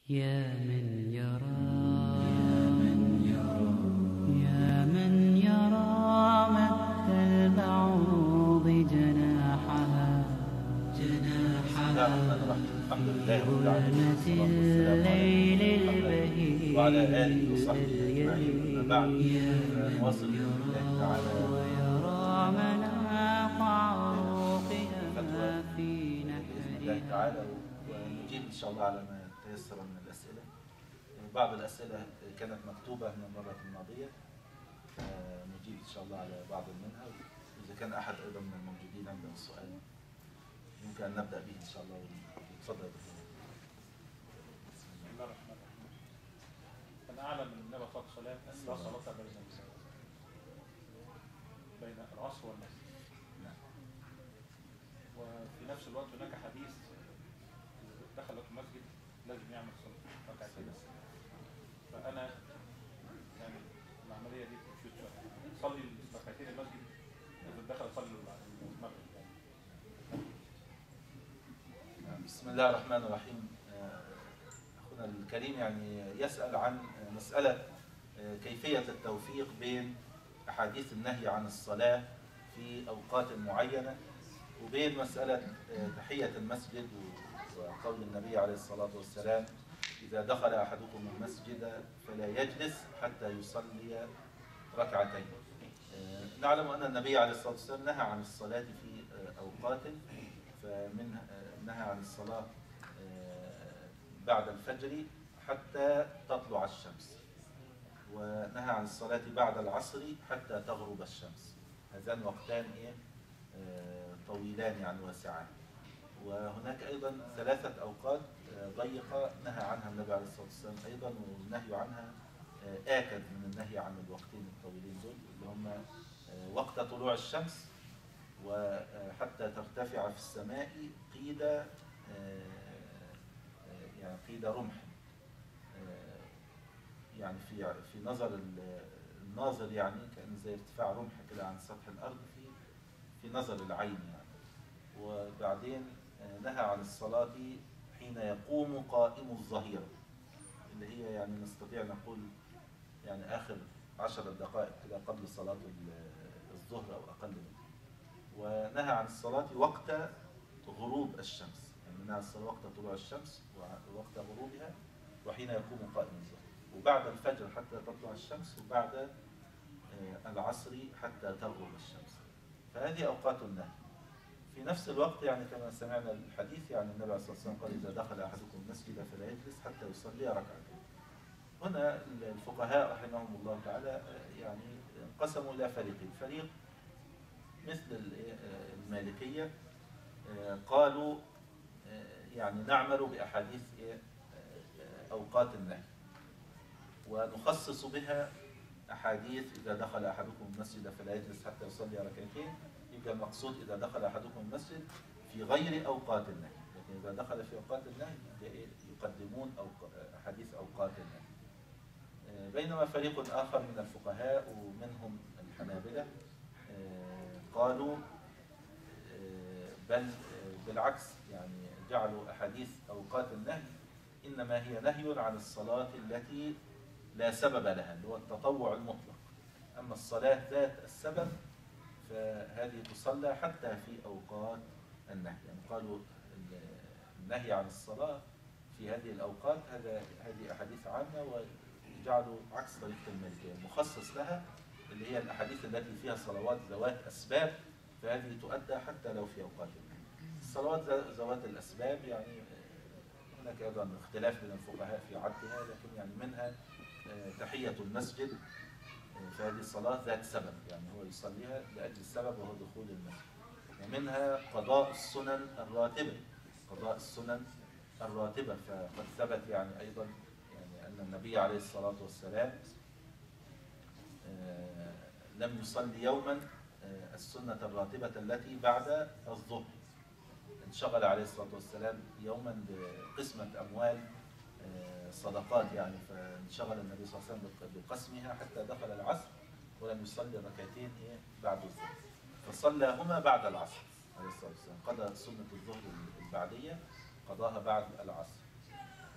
يا من يرى يا من يرى مد البعوض جناحها الحمد لله رب العالمين الليل البهيج وعلى آله وصحبه أجمعين. أما بعد نواصل بإذن الله تعالى ويرى مناق عروقها في بإذن الله تعالى، ونجيب إن شاء الله على ما تيسر من الأسئلة. بعض الأسئلة كانت مكتوبة من المرة الماضية، نجيب إن شاء الله على بعض منها، وإذا كان أحد أيضا من الموجودين عنده سؤال يمكن أن نبدأ به إن شاء الله. تفضل. بسم الله الرحمن الرحيم. أنا أعلم أن النبي صلى الله عليه وسلم أسرى صلاة بين العصر والمغرب. وفي نفس الوقت هناك حديث دخل المسجد لازم يعمل صلاة ركعتين. فأنا يعني العملية دي صلي ركعتين المسجد إذا دخل صلي المغرب. بسم الله الرحمن الرحيم. أخونا الكريم يعني يسأل عن مسألة كيفية التوفيق بين أحاديث النهي عن الصلاة في أوقات معينة وبين مسألة تحية المسجد وقول النبي عليه الصلاة والسلام: إذا دخل أحدكم المسجد فلا يجلس حتى يصلي ركعتين. نعلم أن النبي عليه الصلاة والسلام نهى عن الصلاة في أوقات، فمنها نهى عن الصلاة بعد الفجر حتى تطلع الشمس، ونهى عن الصلاة بعد العصر حتى تغرب الشمس. هذان وقتان طويلان يعني واسعان. وهناك أيضا 3 أوقات ضيقة نهى عنها النبي عليه الصلاة والسلام أيضا، والنهي عنها آكد من النهي عن الوقتين الطويلين دول، اللي هم وقت طلوع الشمس وحتى ترتفع في السماء قيد يعني قيد رمح، يعني في نظر الناظر، يعني كأن زي ارتفاع رمح كده عن سطح الأرض في نظر العين يعني. وبعدين نهى عن الصلاة حين يقوم قائم الظهيرة، اللي هي يعني نستطيع نقول يعني آخر 10 دقائق كده قبل صلاة الظهر أو أقل منه. ونهى عن الصلاة وقت غروب الشمس، يعني نهى عن الصلاة وقت طلوع الشمس ووقت غروبها وحين يقوم قائم الظهر، وبعد الفجر حتى تطلع الشمس، وبعد العصر حتى تغرب الشمس. فهذه أوقات النهي. في نفس الوقت يعني كما سمعنا الحديث، يعني النبي عليه الصلاة والسلام قال: إذا دخل أحدكم المسجد فلا يجلس حتى يصلي ركعتين. هنا الفقهاء رحمهم الله تعالى يعني انقسموا إلى فريقين. فريق مثل المالكية قالوا يعني نعمل بأحاديث أوقات النهي ونخصص بها أحاديث: إذا دخل أحدكم المسجد فلا يجلس حتى يصلي ركعتين. يبقى المقصود إذا دخل أحدكم المسجد في غير أوقات النهي، لكن إذا دخل في أوقات النهي يقدمون أحاديث أوقات النهي. بينما فريق آخر من الفقهاء ومنهم الحنابلة قالوا بل بالعكس، يعني جعلوا أحاديث أوقات النهي إنما هي نهي عن الصلاة التي لا سبب لها، اللي هو التطوع المطلق. أما الصلاة ذات السبب فهذه تصلى حتى في أوقات النهي. يعني قالوا النهي عن الصلاة في هذه الأوقات هذه أحاديث عامة، وجعلوا عكس طريقة المالكية مخصص لها، اللي هي الأحاديث التي فيها صلوات ذوات أسباب، فهذه تؤدى حتى لو في أوقات النهي. الصلوات ذوات الأسباب يعني هناك أيضا اختلاف بين الفقهاء في عدها، لكن يعني منها تحية المسجد، فهذه الصلاة ذات سبب، يعني هو يصليها لأجل السبب وهو دخول المسجد. ومنها قضاء السنن الراتبة، فقد ثبت يعني أيضا يعني أن النبي عليه الصلاة والسلام لم يصلي يوما السنة الراتبة التي بعد الظهر. انشغل عليه الصلاة والسلام يوما بقسمة أموال صدقات، يعني فانشغل النبي صلى الله عليه وسلم بقسمها حتى دخل العصر ولم يصلي ركعتين بعد الظهر، فصلىهما بعد العصر عليه الصلاة والسلام. قضى سنة الظهر البعدية قضاها بعد العصر.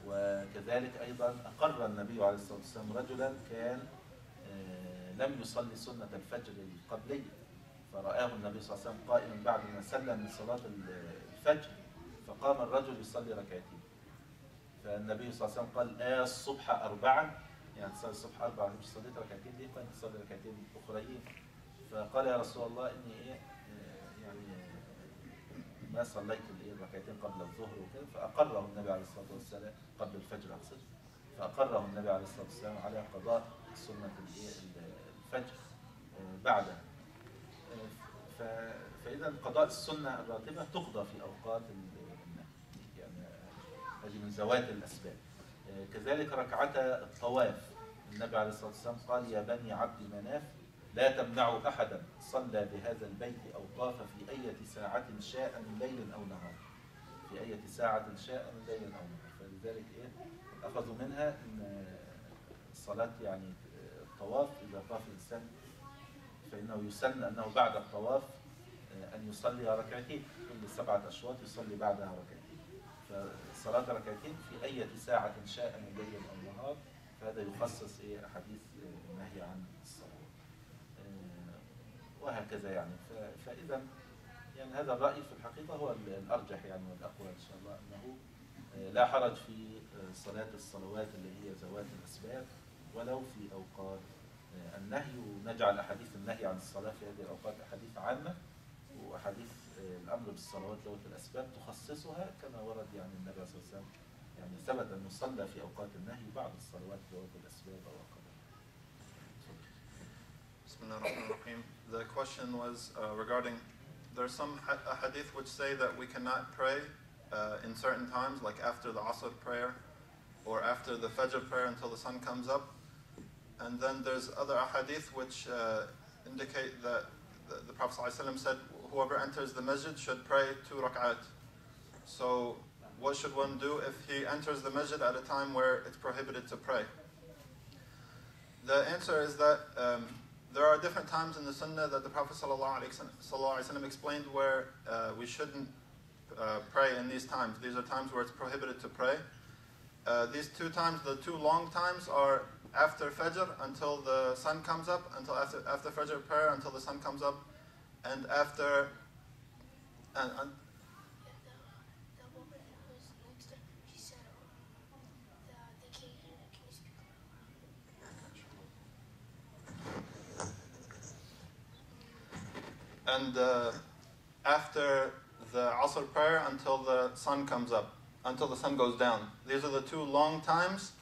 وكذلك وكذلك أيضا أقر النبي عليه الصلاة والسلام رجلا كان لم يصلي سنة الفجر القبلية، فرآه النبي صلى الله عليه وسلم قائما بعد ما سلم من صلاة الفجر، فقام الرجل يصلي ركعتين، فالنبي صلى الله عليه وسلم قال الصبح أربعا، يعني تصلي الصبح أربعا، مش صليت ركعتين ليه؟ كنت تصلي ركعتين أخريين. فقال يا رسول الله إني يعني ما صليت الركعتين قبل الظهر وكذا، فأقره النبي عليه الصلاة والسلام قبل الفجر أقصد، فأقره النبي عليه الصلاة والسلام على قضاء سنة الفجر بعدها. فإذا قضاء السنة الراتبة تقضى في أوقات النهي، يعني هذه من ذوات الأسباب. كذلك ركعتا الطواف، النبي عليه الصلاة والسلام قال يا بني عبد مناف لا تمنعوا أحدا صلى بهذا البيت أو طاف في أية ساعة شاء من ليل أو نهار، في أية ساعة شاء من ليل أو نهار. فلذلك أخذوا منها أن الصلاة يعني الطواف إذا طاف الإنسان فإنه يسن أنه بعد الطواف أن يصلي ركعتين، كل 7 أشواط يصلي بعدها ركعتين، فصلاة ركعتين في أية ساعة شاء من ليل أو نهار، فهذا يخصص أحاديث النهي عن الصلاة وهكذا. يعني فإذا يعني هذا الرأي في الحقيقة هو الأرجح يعني والأقوى إن شاء الله، أنه لا حرج في صلاة الصلوات اللي هي ذوات الأسباب ولو في أوقات النهي، ونجعل أحاديث النهي عن الصلاة في هذه الأوقات أحاديث عامة، وأحاديث الأمر بالصلوات ذوات الأسباب تخصصها كما ورد يعني النبي صلى الله عليه وسلم يعني ثبت أن يصلى في أوقات النهي بعض الصلوات ذوات الأسباب أو أقل. Bismillahirrahmanirrahim. The question was regarding, there are some hadith which say that we cannot pray in certain times, like after the Asr prayer or after the Fajr prayer until the sun comes up. And then there's other hadith which indicate that the Prophet ﷺ said whoever enters the masjid should pray 2 rak'at. So what should one do if he enters the masjid at a time where it's prohibited to pray? The answer is that there are different times in the Sunnah that the Prophet ﷺ explained where we shouldn't pray in these times. These are times where it's prohibited to pray. These 2 times, the 2 long times, are after Fajr until the sun comes up, until after Fajr prayer until the sun comes up, and after after the Asr prayer until the sun comes up, until the sun goes down. These are the 2 long times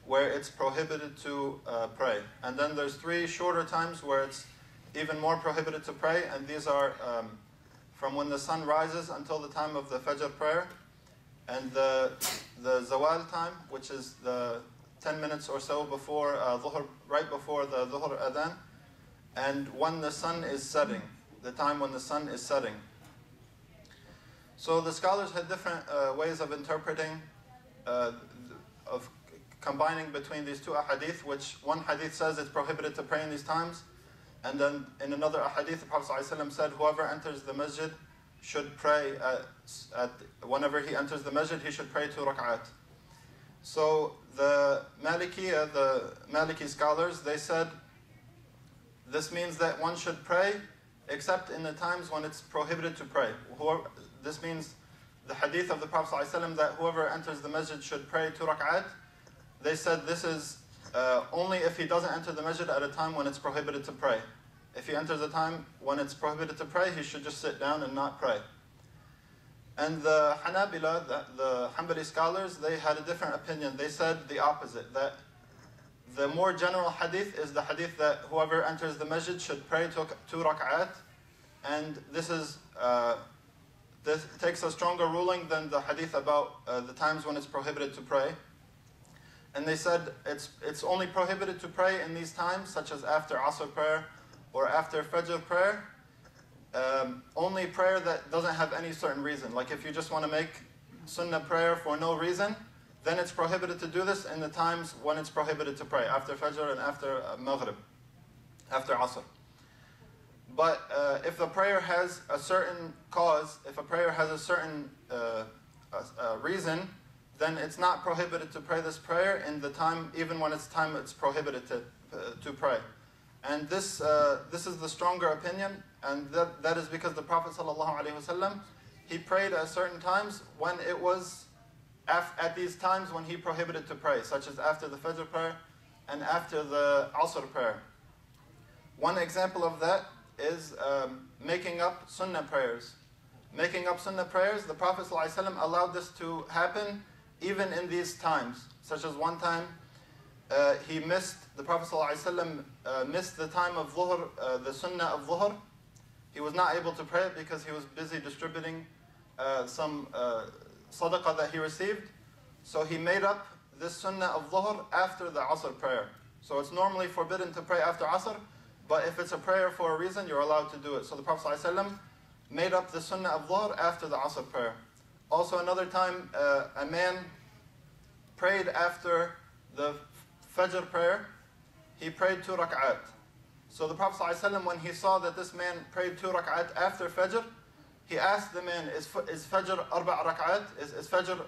where it's prohibited to pray. And then there's 3 shorter times where it's even more prohibited to pray, and these are from when the sun rises until the time of the Fajr prayer, and the Zawal time, which is the 10 minutes or so before Dhuhr, right before the Dhuhr Adhan, and when the sun is setting, the time when the sun is setting. So the scholars had different ways of interpreting, of combining between these 2 ahadith, which one hadith says it's prohibited to pray in these times, and then in another ahadith the Prophet ﷺ said whoever enters the masjid should pray whenever he enters the masjid he should pray 2 rak'at. So the Maliki scholars, they said this means that one should pray except in the times when it's prohibited to pray. This means the hadith of the Prophet ﷺ that whoever enters the masjid should pray 2 rak'at. They said this is only if he doesn't enter the masjid at a time when it's prohibited to pray. If he enters a time when it's prohibited to pray, he should just sit down and not pray. And the Hanabila, the Hanbali scholars, they had a different opinion. They said the opposite, that the more general hadith is the hadith that whoever enters the masjid should pray 2 rak'at, and this takes a stronger ruling than the hadith about the times when it's prohibited to pray. And they said it's only prohibited to pray in these times, such as after Asr prayer or after Fajr prayer. Only prayer that doesn't have any certain reason. Like if you just want to make sunnah prayer for no reason, then it's prohibited to do this in the times when it's prohibited to pray, after Fajr and after Maghrib, after Asr. But if the prayer has a certain cause, if a prayer has a certain reason, then it's not prohibited to pray this prayer in the time, even when it's prohibited to pray. And this is the stronger opinion, and that is because the Prophet ﷺ, he prayed at certain times when it was at these times when he prohibited to pray, such as after the Fajr prayer and after the Asr prayer. One example of that is making up sunnah prayers. Making up sunnah prayers, the Prophet ﷺ allowed this to happen even in these times, such as one time the Prophet ﷺ missed the time of Dhuhr, the sunnah of Dhuhr. He was not able to pray it because he was busy distributing some sadaqah that he received. So he made up this sunnah of Dhuhr after the Asr prayer. So it's normally forbidden to pray after Asr, but if it's a prayer for a reason, you're allowed to do it. So the Prophet ﷺ made up the sunnah of Dhuhr after the Asr prayer. Also another time, a man prayed after the Fajr prayer. He prayed 2 rak'at. So the Prophet ﷺ, when he saw that this man prayed 2 rak'at after Fajr, he asked the man, is Fajr 4 rak'at? Is Fajr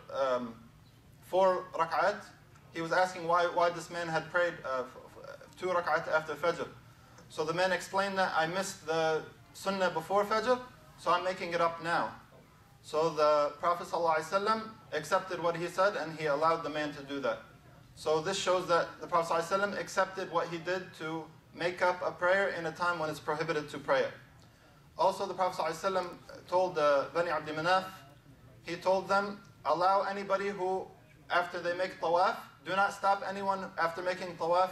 4 rak'at? He was asking why this man had prayed 2 rak'at after Fajr. So the man explained that I missed the sunnah before Fajr, so I'm making it up now. So the Prophet ﷺ accepted what he said and he allowed the man to do that. So this shows that the Prophet ﷺ accepted what he did to make up a prayer in a time when it's prohibited to pray it. Also the Prophet ﷺ told Bani Abd Manaf, he told them, allow anybody who, after they make tawaf, do not stop anyone after making tawaf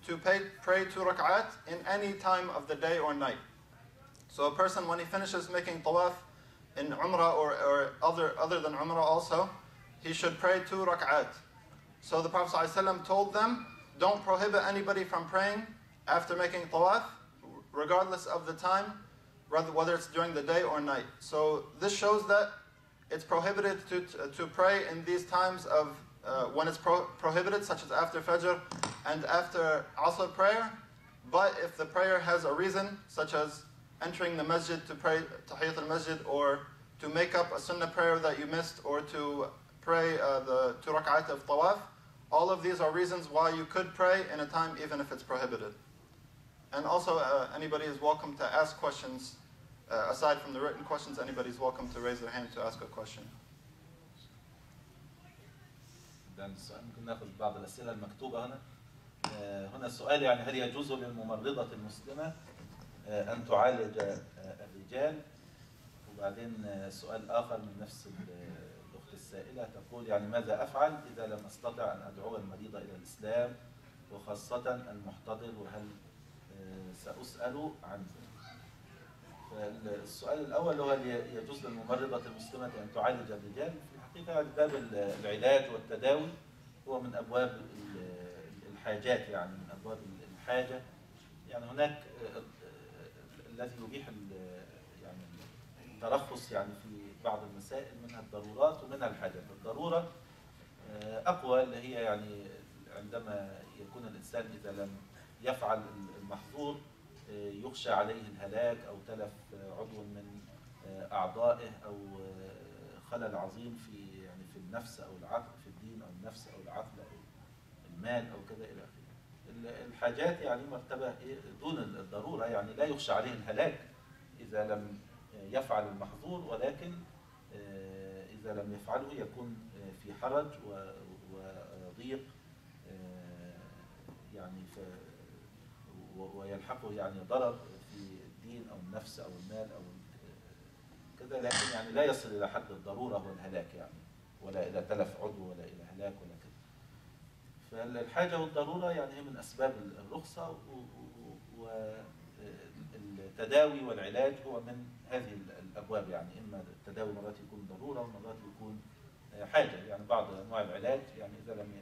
to pray 2 rak'at in any time of the day or night. So a person, when he finishes making tawaf in Umrah or other than Umrah also, he should pray 2 rak'at. So the Prophet ﷺ told them, don't prohibit anybody from praying after making tawaf, regardless of the time, whether it's during the day or night. So this shows that it's prohibited to pray in these times of when it's prohibited, such as after Fajr and after Asr prayer. But if the prayer has a reason, such as entering the masjid to pray Tahiyyat al-Masjid, or to make up a sunnah prayer that you missed, or to pray the 2 rak'at of tawaf, all of these are reasons why you could pray in a time even if it's prohibited. And also anybody is welcome to ask questions. Aside from the written questions, anybody is welcome to raise their hand to ask a question. ممكن ناخذ بعض الأسئلة المكتوبة هنا. هنا السؤال يعني هل يجوز للممرضة المسلمة أن تعالج الرجال؟ وبعدين سؤال آخر من نفس الأخت السائلة تقول يعني ماذا أفعل إذا لم أستطع أن أدعو المريضة إلى الإسلام وخاصة المحتضر، وهل سأسأل عنه؟ فالسؤال الأول هو هل يجوز للممرضة المسلمة أن تعالج الرجال؟ في الحقيقة باب العلاج والتداوي هو من أبواب الحاجات، يعني من أبواب الحاجة. يعني هناك الذي يبيح يعني الترخص يعني في بعض المسائل، منها الضرورات ومنها الحاجات. الضرورة أقوى، اللي هي يعني عندما يكون الإنسان إذا لم يفعل المحظور يخشى عليه الهلاك أو تلف عضو من أعضائه أو خلل عظيم في يعني في النفس أو العقل، في الدين أو النفس أو العقل أو المال أو كذا إلى آخره. الحاجات يعني مرتبة دون الضرورة، يعني لا يخشى عليه الهلاك إذا لم يفعل المحظور، ولكن إذا لم يفعله يكون في حرج وضيق يعني ويلحقه يعني ضرر في الدين أو النفس أو المال أو كذا، لكن يعني لا يصل إلى حد الضرورة والهلاك يعني، ولا إلى تلف عضو ولا إلى هلاك ولا كذا. فالحاجة والضرورة يعني هي من أسباب الرخصة، والتداوي والعلاج هو من هذه الأبواب. يعني إما التداوي مرات يكون ضرورة ومرات يكون حاجة. يعني بعض أنواع العلاج يعني إذا لم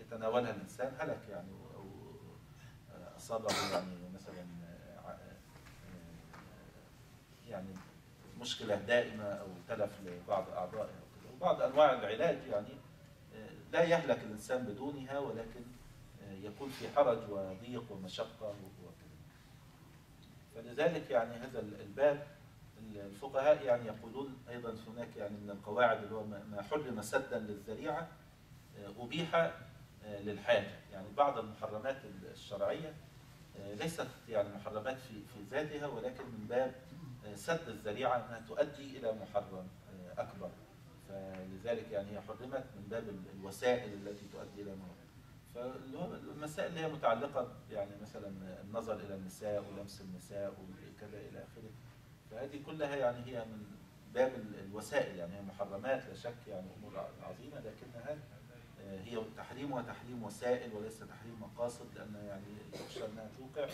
يتناولها الإنسان هلك يعني، أو أصابه يعني مثلا يعني مشكلة دائمة أو تلف لبعض أعضائه أو كذا. وبعض أنواع العلاج يعني لا يهلك الإنسان بدونها، ولكن يكون في حرج وضيق ومشقة وكذا. فلذلك يعني هذا الباب الفقهاء يعني يقولون أيضا هناك يعني من القواعد اللي هو ما حرم سدا للذريعة أبيح للحاجة. يعني بعض المحرمات الشرعية ليست يعني محرمات في ذاتها، ولكن من باب سد الذريعة أنها تؤدي إلى محرم أكبر، فلذلك يعني هي حرمت من باب الوسائل التي تؤدي إلى محرم. فالمسائل اللي هي متعلقة يعني مثلا النظر إلى النساء ولمس النساء وكذا إلى آخره، فهذه كلها يعني هي من باب الوسائل، يعني هي محرمات لا شك، يعني أمور عظيمة، لكنها هي تحريمها تحريم وسائل وليس تحريم مقاصد، لأن يعني يخشى أنها توقع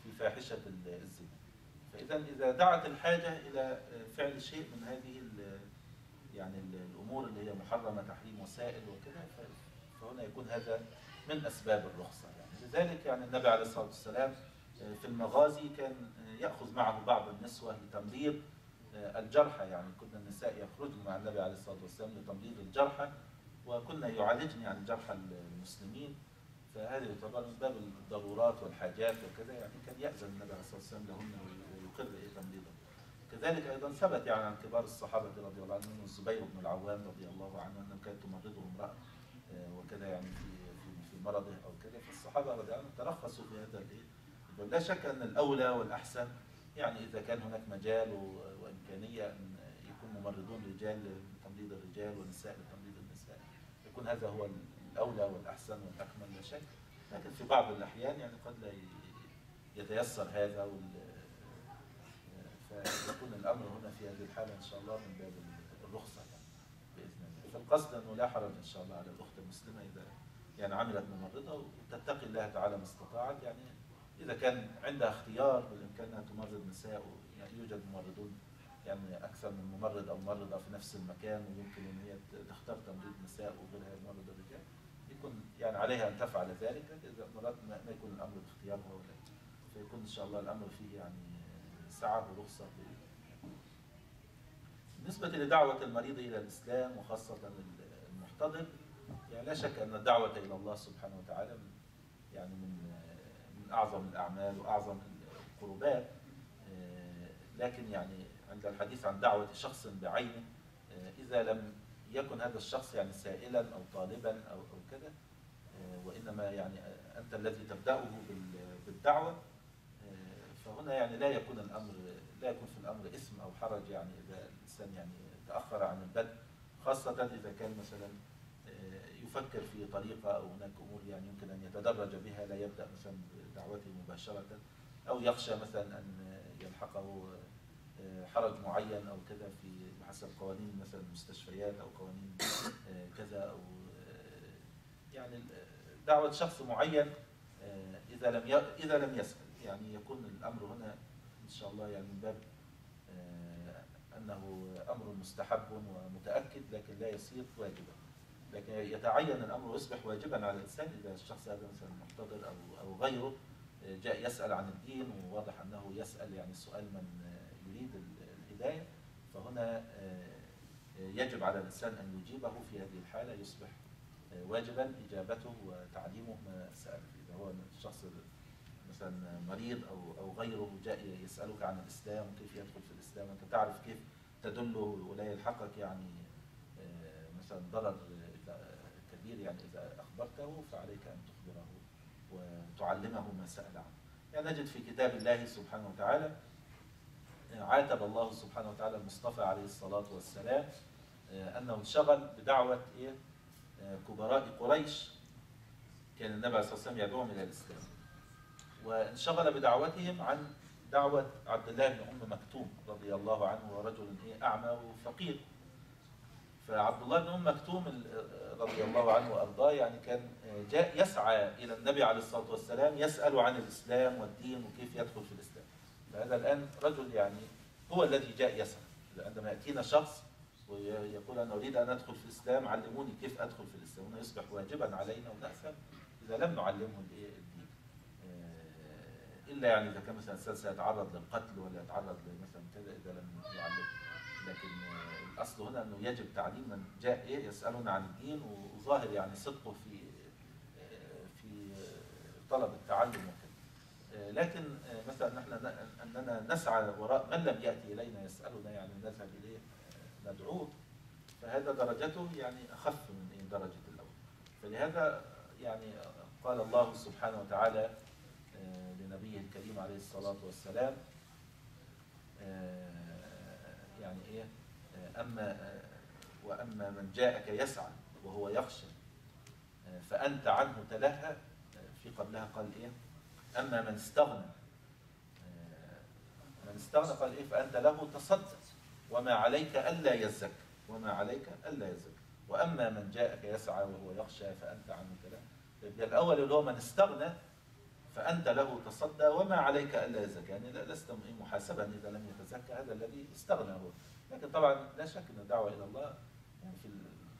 في فاحشة الزنا. فإذا دعت الحاجة إلى فعل شيء من هذه يعني الأمور اللي هي محرمة تحريم وسائل وكذا، فهنا يكون هذا من أسباب الرخصة. يعني لذلك يعني النبي عليه الصلاة والسلام في المغازي كان يأخذ معه بعض النسوة لتمريض الجرحى، يعني كنا النساء يخرجن مع النبي عليه الصلاة والسلام لتمريض الجرحى، وكنا يعالجن يعني جرحى المسلمين، فهذه تعتبر من باب الضرورات والحاجات وكذا، يعني كان يأذن النبي عليه الصلاة والسلام لهن ويقر تمريضهن. كذلك أيضا ثبت يعني عن كبار الصحابة رضي الله عنهم الزبير بن العوام رضي الله عنه أنه كانت تمرضه امرأة وكذا يعني في مرضه أو كذا، فالصحابة رضي الله عنهم ترخصوا في هذا لا شك أن الأولى والأحسن يعني إذا كان هناك مجال وإمكانية أن يكون ممرضون رجال لتمريض الرجال ونساء لتمريض النساء، يكون هذا هو الأولى والأحسن والأكمل لا شك. لكن في بعض الأحيان يعني قد لا يتيسر هذا، فيكون الأمر هنا في هذه الحالة إن شاء الله من باب الرخصة يعني بإذن الله. فالقصد أنه لا حرج إن شاء الله على الأخت المسلمة إذا يعني عملت ممرضة وتتقي الله تعالى ما استطاعت، يعني إذا كان عندها اختيار بالإمكان أن تمرض نساء، يعني يوجد ممرضون يعني أكثر من ممرض أو ممرضة في نفس المكان، ويمكن أن هي تختار تمريض نساء وغيرها ممرض الرجال، يكون يعني عليها أن تفعل ذلك إذا مرات ما يكون الأمر باختيارها ولا، فيكون إن شاء الله الأمر فيه يعني سعة ورخصة. بالنسبة لدعوة المريض إلى الإسلام وخاصة المحتضر، يعني لا شك أن الدعوة إلى الله سبحانه وتعالى يعني من أعظم الأعمال وأعظم القربات، لكن يعني عند الحديث عن دعوة شخص بعينه، إذا لم يكن هذا الشخص يعني سائلا أو طالبا أو كذا، وإنما يعني أنت الذي تبدأه بالدعوة، فهنا يعني لا يكون في الأمر إثم أو حرج، يعني إذا الإنسان يعني تأخر عن البدء، خاصة إذا كان مثلا يفكر في طريقة أو هناك أمور يعني يمكن أن يتدرج بها، لا يبدأ مثلا بدعوته مباشرة، أو يخشى مثلا أن يلحقه حرج معين أو كذا في بحسب قوانين مثلا المستشفيات أو قوانين كذا، أو يعني دعوة شخص معين إذا لم يسأل، يعني يكون الأمر هنا إن شاء الله يعني من باب أنه أمر مستحب ومتأكد، لكن لا يصير واجبا، لكن يتعين الأمر ويصبح واجبا على الإنسان إذا الشخص هذا مثلا محتضر أو غيره جاء يسأل عن الدين، وواضح أنه يسأل يعني سؤال من يريد الهداية، فهنا يجب على الإنسان أن يجيبه في هذه الحالة، يصبح واجبا إجابته وتعليمه ما سأل. إذا هو الشخص مثلا مريض أو غيره جاء يسألك عن الإسلام وكيف يدخل في الإسلام، أنت تعرف كيف تدله ولا يلحقك يعني مثلا ضرر كبير، يعني إذا أخبرته فعليك أن تخبره وتعلمه ما سأل عنه. يعني نجد في كتاب الله سبحانه وتعالى عاتب الله سبحانه وتعالى المصطفى عليه الصلاة والسلام أنه انشغل بدعوة كبراء قريش، كان النبي عليه الصلاة والسلام يدعوهم إلى الإسلام، وانشغل بدعوتهم عن دعوة عبد الله بن أم مكتوم رضي الله عنه، ورجل أعمى وفقير. فعبد الله بن أم مكتوم رضي الله عنه وأرضاه يعني كان جاء يسعى إلى النبي عليه الصلاة والسلام يسأل عن الإسلام والدين وكيف يدخل في الإسلام. فهذا الآن رجل يعني هو الذي جاء يسأل، عندما يأتينا شخص ويقول أنا أريد أن أدخل في الإسلام، علموني كيف أدخل في الإسلام، هنا يصبح واجبا علينا ونأثم إذا لم نعلمه الدين، إلا يعني إذا كان مثلا الإنسان سيتعرض للقتل ولا يتعرض مثلا كذا إذا لم يعلمه، لكن الأصل هنا أنه يجب تعليم من جاء يسألنا عن الدين وظاهر يعني صدقه في طلب التعلم وكذا. لكن مثلا نحن أننا نسعى وراء من لم يأتي إلينا يسألنا، يعني نذهب إليه ندعوه، فهذا درجته يعني أخف من درجة الأول. فلهذا يعني قال الله سبحانه وتعالى لنبيه الكريم عليه الصلاة والسلام يعني إيه وأما من جاءك يسعى وهو يخشى فأنت عنه تلهى. في قبلها قال إيه؟ أما من استغنى قال إيه؟ فأنت له تصدق وما عليك ألا يزكى وأما من جاءك يسعى وهو يخشى فأنت عنه تلهى. يبقى الأول اللي هو من استغنى فأنت له تصدى وما عليك ألا يزكى، يعني لست محاسبا إذا لم يتزكى، هذا الذي استغنى هو. لكن طبعا لا شك أن الدعوة إلى الله يعني في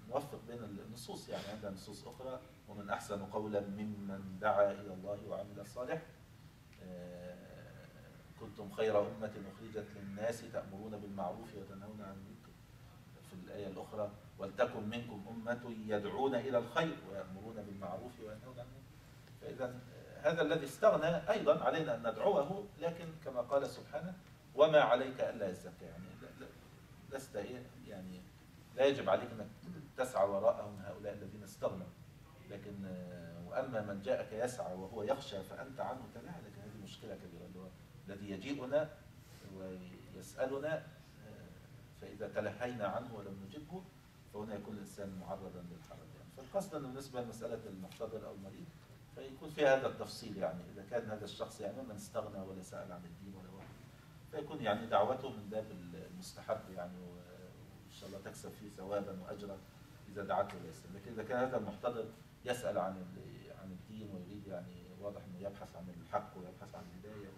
نوفق بين النصوص، يعني عندنا نصوص أخرى ومن أحسن قولا ممن دعا إلى الله وعمل صالح كنتم خير أمة أخرجت للناس تأمرون بالمعروف وتنهون عن المنكر. في الآية الأخرى ولتكن منكم أمة يدعون إلى الخير ويأمرون بالمعروف وينهون عن المنكر. فإذا هذا الذي استغنى أيضا علينا أن ندعوه، لكن كما قال سبحانه وما عليك ألا يزكى، يعني لست يعني لا يجب عليك أنك تسعى وراءهم هؤلاء الذين استغنوا، لكن وأما من جاءك يسعى وهو يخشى فأنت عنه تلهى. لكن هذه مشكلة كبيرة، اللي هو الذي يجيئنا ويسألنا فإذا تلهينا عنه ولم نجبه فهنا يكون الإنسان معرضا للحرج. يعني فالقصد أنه بالنسبة لمسألة المحتضر أو المريض فيكون فيها هذا التفصيل، يعني إذا كان هذا الشخص يعني من استغنى ولا سأل عن الدين ولا واحد فيكون يعني دعوته من باب المستحب، يعني وإن شاء الله تكسب فيه ثوابا وأجرا إذا دعته للإسلام. لكن إذا كان هذا المحتضر يسأل عن الدين ويريد يعني واضح أنه يبحث عن الحق ويبحث عن الهداية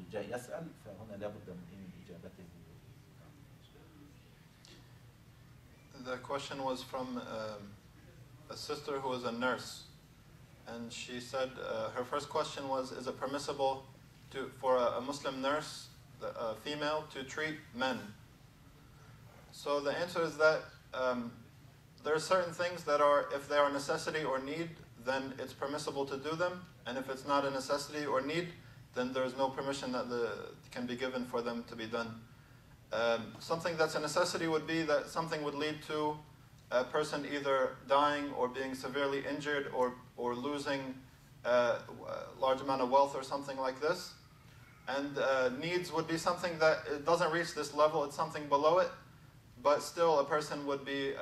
وجاء يسأل فهنا لابد من إجابته. The question was from a sister who is a nurse, and she said her first question was, is it permissible for a Muslim nurse, a female, to treat men? So the answer is that there are certain things that are, if they are necessity or need, then it's permissible to do them, and if it's not a necessity or need, then there is no permission that can be given for them to be done. Something that's a necessity would be that something would lead to a person either dying or being severely injured or losing a large amount of wealth or something like this. And needs would be something that it doesn't reach this level, it's something below it, but still a person would be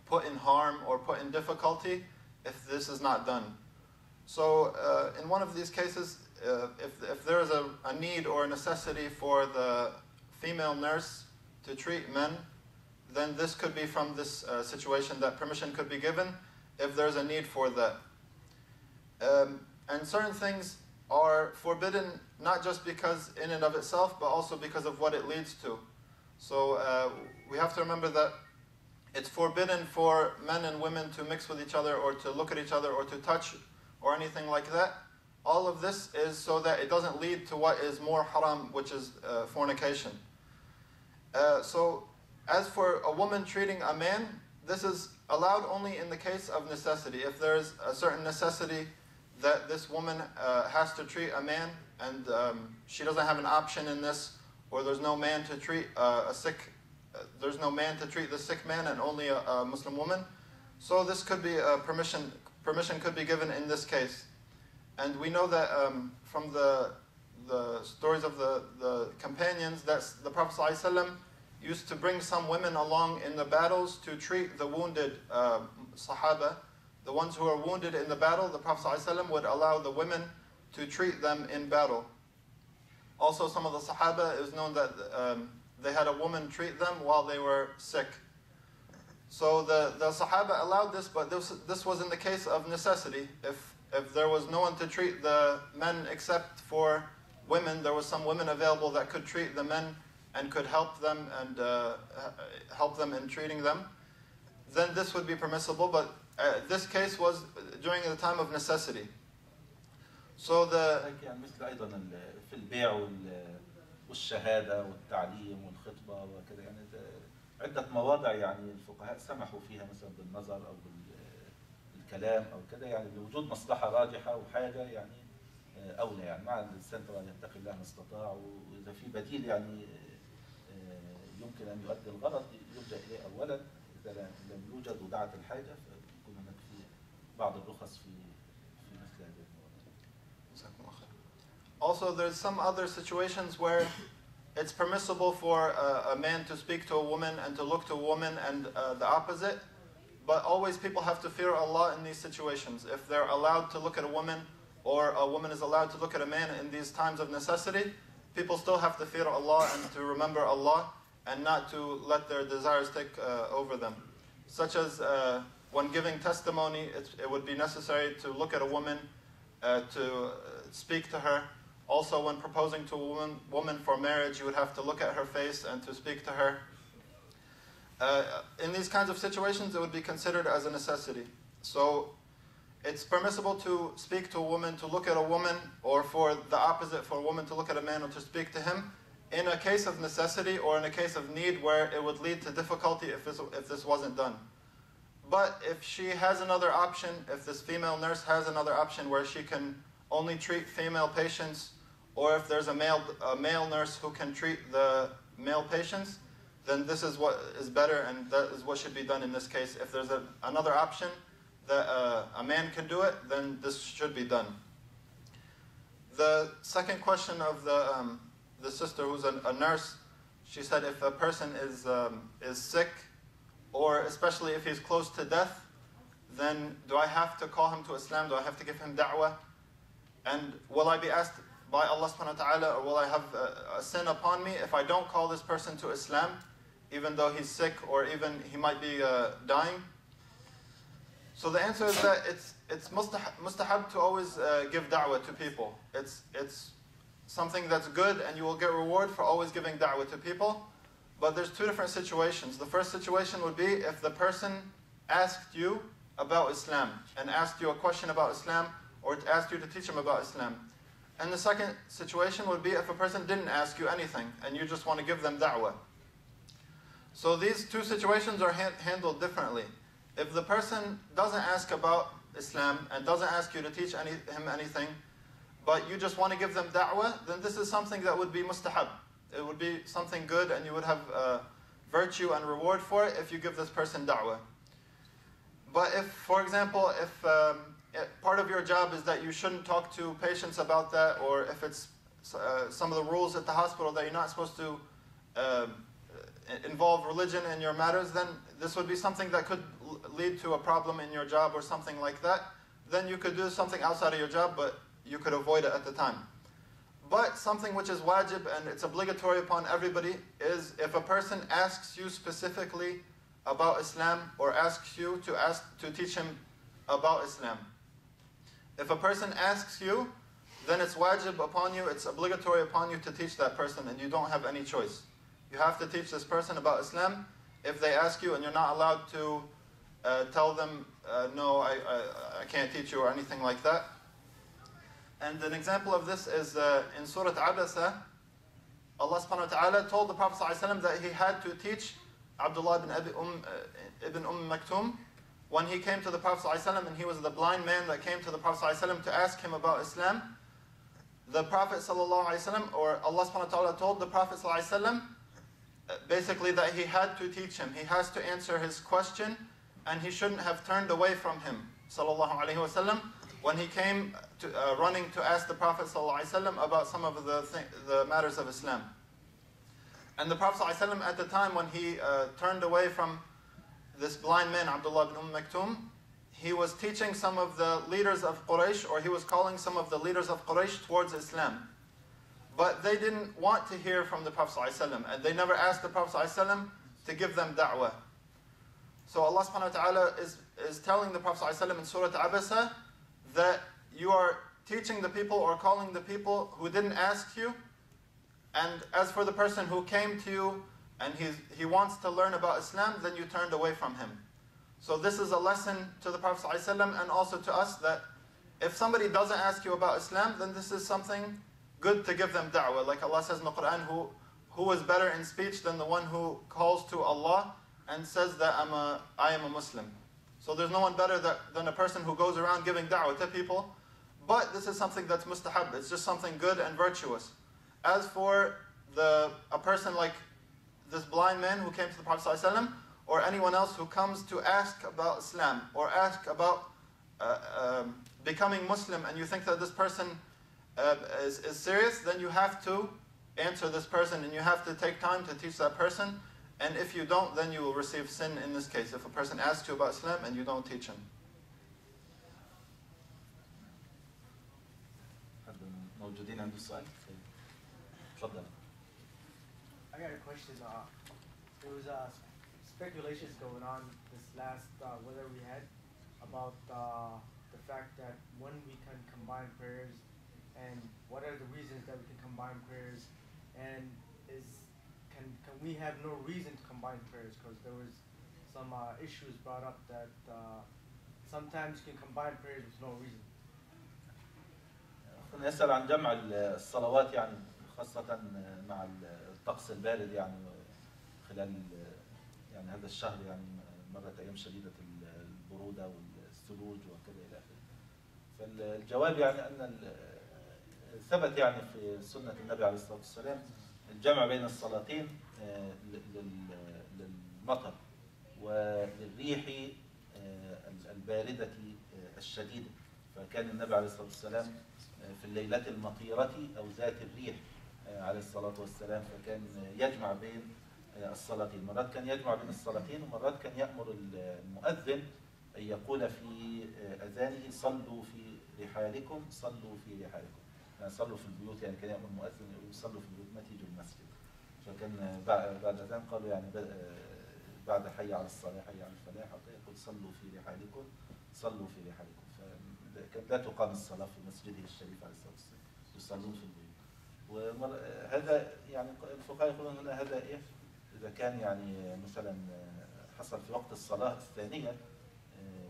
put in harm or put in difficulty if this is not done. So in one of these cases, if there is a need or a necessity for the female nurse to treat men, then this could be from this situation that permission could be given if there's a need for that. And certain things are forbidden not just because in and of itself, but also because of what it leads to. So we have to remember that it's forbidden for men and women to mix with each other or to look at each other or to touch or anything like that. All of this is so that it doesn't lead to what is more haram, which is fornication. So as for a woman treating a man, this is allowed only in the case of necessity. If there is a certain necessity that this woman has to treat a man and she doesn't have an option in this, or there's no man to treat there's no man to treat the sick man and only a Muslim woman, so this could be permission could be given in this case. And we know that from the stories of the companions that the Prophet ﷺ used to bring some women along in the battles to treat the wounded Sahaba. The ones who are wounded in the battle, the Prophet ﷺ would allow the women to treat them in battle. Also, some of the Sahaba, it was known that they had a woman treat them while they were sick. So the Sahaba allowed this, but this was in the case of necessity. If there was no one to treat the men except for women, there was some women available that could treat the men and could help them and help them in treating them, then this would be permissible. But this case was during the time of necessity. So يعني مثل أيضا في البيع والشهادة والتعليم والخطبة وكذا، يعني عدة مواضع يعني الفقهاء سمحوا فيها مثلا بالنظر أو بالكلام أو كذا، يعني لوجود مصلحة راجحة وحاجة يعني أولى، يعني مع الإنسان طبعا يتقي الله ما استطاع، وإذا في بديل يعني يمكن أن يؤدي الغرض يلجأ إليه أولا، إذا لم يوجد ودعت الحاجة فيكون هناك في بعض الرخص في مثل هذه المواضيع. Also, there's some other situations where it's permissible for a man to speak to a woman and to look to a woman and the opposite, but always people have to fear Allah in these situations. If they're allowed to look at a woman or a woman is allowed to look at a man in these times of necessity, people still have to fear Allah and to remember Allah and not to let their desires take over them. Such as when giving testimony, it would be necessary to look at a woman, to speak to her. Also, when proposing to a woman for marriage, you would have to look at her face and to speak to her. In these kinds of situations, it would be considered as a necessity. So, it's permissible to speak to a woman, to look at a woman, or for the opposite, for a woman to look at a man or to speak to him, in a case of necessity or in a case of need where it would lead to difficulty if this wasn't done. But if she has another option, if this female nurse has another option where she can only treat female patients, or if there's a male nurse who can treat the male patients, then this is what is better and that is what should be done in this case. If there's another option that a man can do it, then this should be done. The second question of the sister who's a nurse, she said if a person is sick, or especially if he's close to death, then do I have to call him to Islam? Do I have to give him da'wah? And will I be asked by Allah subhanahu wa ta'ala, or will I have a sin upon me if I don't call this person to Islam, even though he's sick or even he might be dying? So the answer is that it's mustahab to always give da'wah to people. It's something that's good and you will get reward for always giving da'wah to people. But there's two different situations. The first situation would be if the person asked you about Islam and asked you a question about Islam or asked you to teach him about Islam. And the second situation would be if a person didn't ask you anything and you just want to give them da'wah. So these two situations are handled differently. If the person doesn't ask about Islam and doesn't ask you to teach him anything, but you just want to give them da'wah, then this is something that would be mustahab. It would be something good and you would have virtue and reward for it if you give this person da'wah. But if, for example, if part of your job is that you shouldn't talk to patients about that, or if it's some of the rules at the hospital that you're not supposed to involve religion in your matters, then this would be something that could lead to a problem in your job or something like that. Then you could do something outside of your job, but you could avoid it at the time. But something which is wajib and it's obligatory upon everybody is if a person asks you specifically about Islam or asks you to teach him about Islam. If a person asks you, then it's wajib upon you, it's obligatory upon you to teach that person and you don't have any choice. You have to teach this person about Islam. If they ask you and you're not allowed to tell them, no, I can't teach you or anything like that. And an example of this is in Surah Abasa, Allah subhanahu wa ta'ala told the Prophet ﷺ that he had to teach Abdullah ibn Maktum when he came to the Prophet ﷺ, and he was the blind man that came to the Prophet ﷺ to ask him about Islam. The Prophet ﷺ, or Allah subhanahu wa ta'ala told the Prophet ﷺ basically that he had to teach him. He has to answer his question and he shouldn't have turned away from him sallallahu alaihi wasallam when he came running to ask the Prophet ﷺ about some of the matters of Islam. And the Prophet ﷺ at the time when he turned away from this blind man, Abdullah ibn Maktum, he was teaching some of the leaders of Quraysh, or he was calling some of the leaders of Quraysh towards Islam. But they didn't want to hear from the Prophet ﷺ, and they never asked the Prophet ﷺ to give them da'wah. So Allah subhanahu wa ta'ala is telling the Prophet ﷺ in Surah Abasa that you are teaching the people or calling the people who didn't ask you, and as for the person who came to you and he wants to learn about Islam, then you turned away from him. So this is a lesson to the Prophet ﷺ and also to us that if somebody doesn't ask you about Islam, then this is something good to give them da'wah. Like Allah says in the Quran, who is better in speech than the one who calls to Allah and says that I am a Muslim. So there's no one better than a person who goes around giving da'wah to people. But this is something that's mustahab. It's just something good and virtuous. As for a person like this blind man who came to the Prophet ﷺ, or anyone else who comes to ask about Islam, or ask about becoming Muslim and you think that this person is serious, then you have to answer this person and you have to take time to teach that person. And if you don't, then you will receive sin in this case. If a person asks you about Islam and you don't teach him. موجودين عنده سؤال؟ تفضل. I got a question. There was speculations going on this last weather we had about the fact that when we can combine prayers and what are the reasons that we can combine prayers, and can we have no reason to combine prayers, because there was some issues brought up that sometimes you can combine prayers with no reason. نسأل عن جمع الصلوات يعني خاصة مع الطقس البارد يعني خلال يعني هذا الشهر يعني مرت أيام شديدة البرودة والثلوج وكذا إلى آخره. فالجواب يعني أن ثبت يعني في سنة النبي عليه الصلاة والسلام الجمع بين الصلاتين للمطر وللريح الباردة الشديدة. فكان النبي عليه الصلاة والسلام في الليلة المطيرة أو ذات الريح عليه الصلاة والسلام فكان يجمع بين الصلاتين. مرات كان يجمع بين الصلاتين ومرات كان يأمر المؤذن أن يقول في أذانه صلوا في رحالكم صلوا في رحالكم، يعني صلوا في البيوت. يعني كان يأمر المؤذن يقول صلوا في البيوت ما تيجوا المسجد. فكان بعد أذان قالوا يعني بعد حي على الصلاة حي على الفلاح يقول صلوا في رحالكم صلوا في رحالكم. فكانت لا تقام الصلاة في مسجده الشريف عليه الصلاة والسلام، يصلون في البيوت. وهذا يعني الفقهاء يقولون هنا هذا إيه إذا كان يعني مثلا حصل في وقت الصلاة الثانية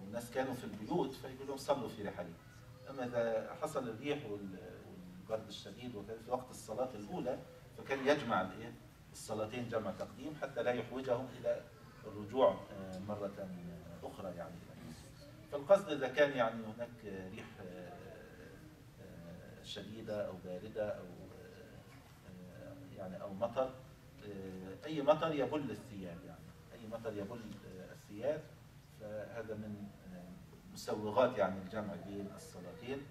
والناس كانوا في البيوت فيقول لهم صلوا في رحالكم. أما إذا حصل الريح والبرد الشديد وكان في وقت الصلاة الأولى فكان يجمع الإيه الصلاتين جمع تقديم حتى لا يحوجهم إلى الرجوع مرة أخرى يعني. فالقصد إذا كان يعني هناك ريح شديدة أو باردة أو يعني أو مطر، أي مطر يبل الثياب يعني أي مطر يبل الثياب فهذا من مسوغات يعني الجمع بين الصلاتين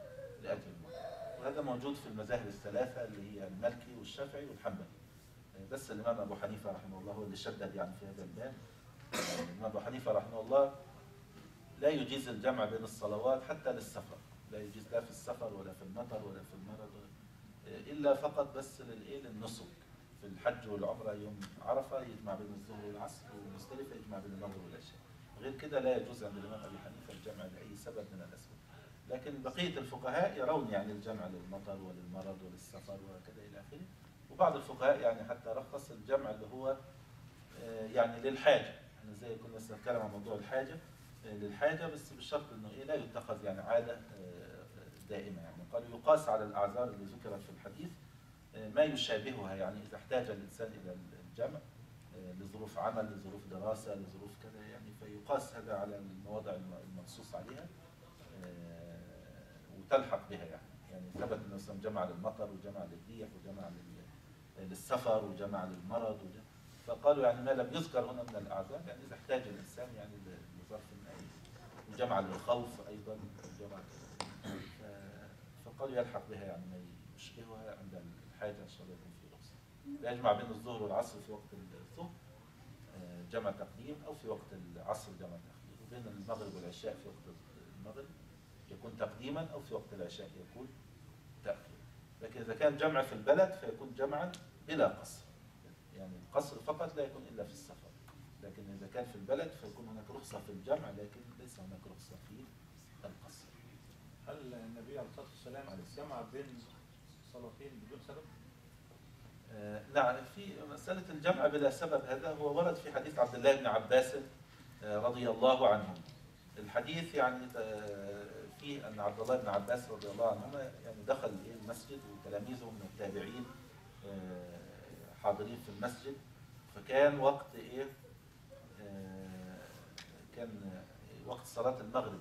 لأجل المطر. وهذا موجود في المذاهب الثلاثة اللي هي المالكي والشافعي والحنبلي. بس الإمام أبو حنيفة رحمه الله هو اللي شدد يعني في هذا الباب. الإمام أبو حنيفة رحمه الله لا يجيز الجمع بين الصلوات حتى للسفر، لا يجيز لا في السفر ولا في المطر ولا في المرض إلا فقط بس للنسك في الحج والعمرة. يوم عرفة يجمع بين الظهر والعصر ومزدلفة يجمع بين المغرب والعشاء. غير كده لا يجوز عند الإمام أبي حنيفة الجمع لأي سبب من الأسباب. لكن بقية الفقهاء يرون يعني الجمع للمطر وللمرض وللسفر وكذا إلى آخره. وبعض الفقهاء يعني حتى رخص الجمع اللي هو يعني للحاجة. احنا زي كنا نتكلم عن موضوع الحاجة للحاجة بس بالشرط انه ايه لا يتخذ يعني عادة دائمة. يعني قالوا يقاس على الأعذار اللي ذكرت في الحديث ما يشابهها. يعني إذا احتاج الإنسان إلى الجمع لظروف عمل لظروف دراسة لظروف كذا يعني فيقاس هذا على المواضع المنصوص عليها وتلحق بها. يعني ثبت أنه مثلا جمع للمطر وجمع للريح وجمع للسفر وجمع للمرض فقالوا يعني ما لم يذكر هنا من الأعذار يعني إذا احتاج الإنسان يعني لظرف وجمع للخوف أيضا جمع فقالوا يلحق بها يعني ما يشبهها عند الحاجة إن شاء الله يكون في رخصة. يجمع بين الظهر والعصر في وقت الظهر جمع تقديم أو في وقت العصر جمع تأخير، وبين المغرب والعشاء في وقت المغرب يكون تقديما أو في وقت العشاء يكون تأخير. لكن إذا كان جمع في البلد فيكون جمعا بلا قصر. يعني القصر فقط لا يكون إلا في السفر. لكن إذا كان في البلد فيكون هناك رخصة في الجمع لكن ليس هناك رخصة في القصر. هل النبي عليه الصلاة والسلام جمع بين صلاتين بدون سبب؟ نعم في مسألة الجمع بلا سبب هذا هو ورد في حديث عبد الله بن عباس رضي الله عنه. الحديث يعني فيه أن عبد الله بن عباس رضي الله عنهما يعني دخل المسجد وتلاميذه من التابعين حاضرين في المسجد فكان وقت إيه كان وقت صلاة المغرب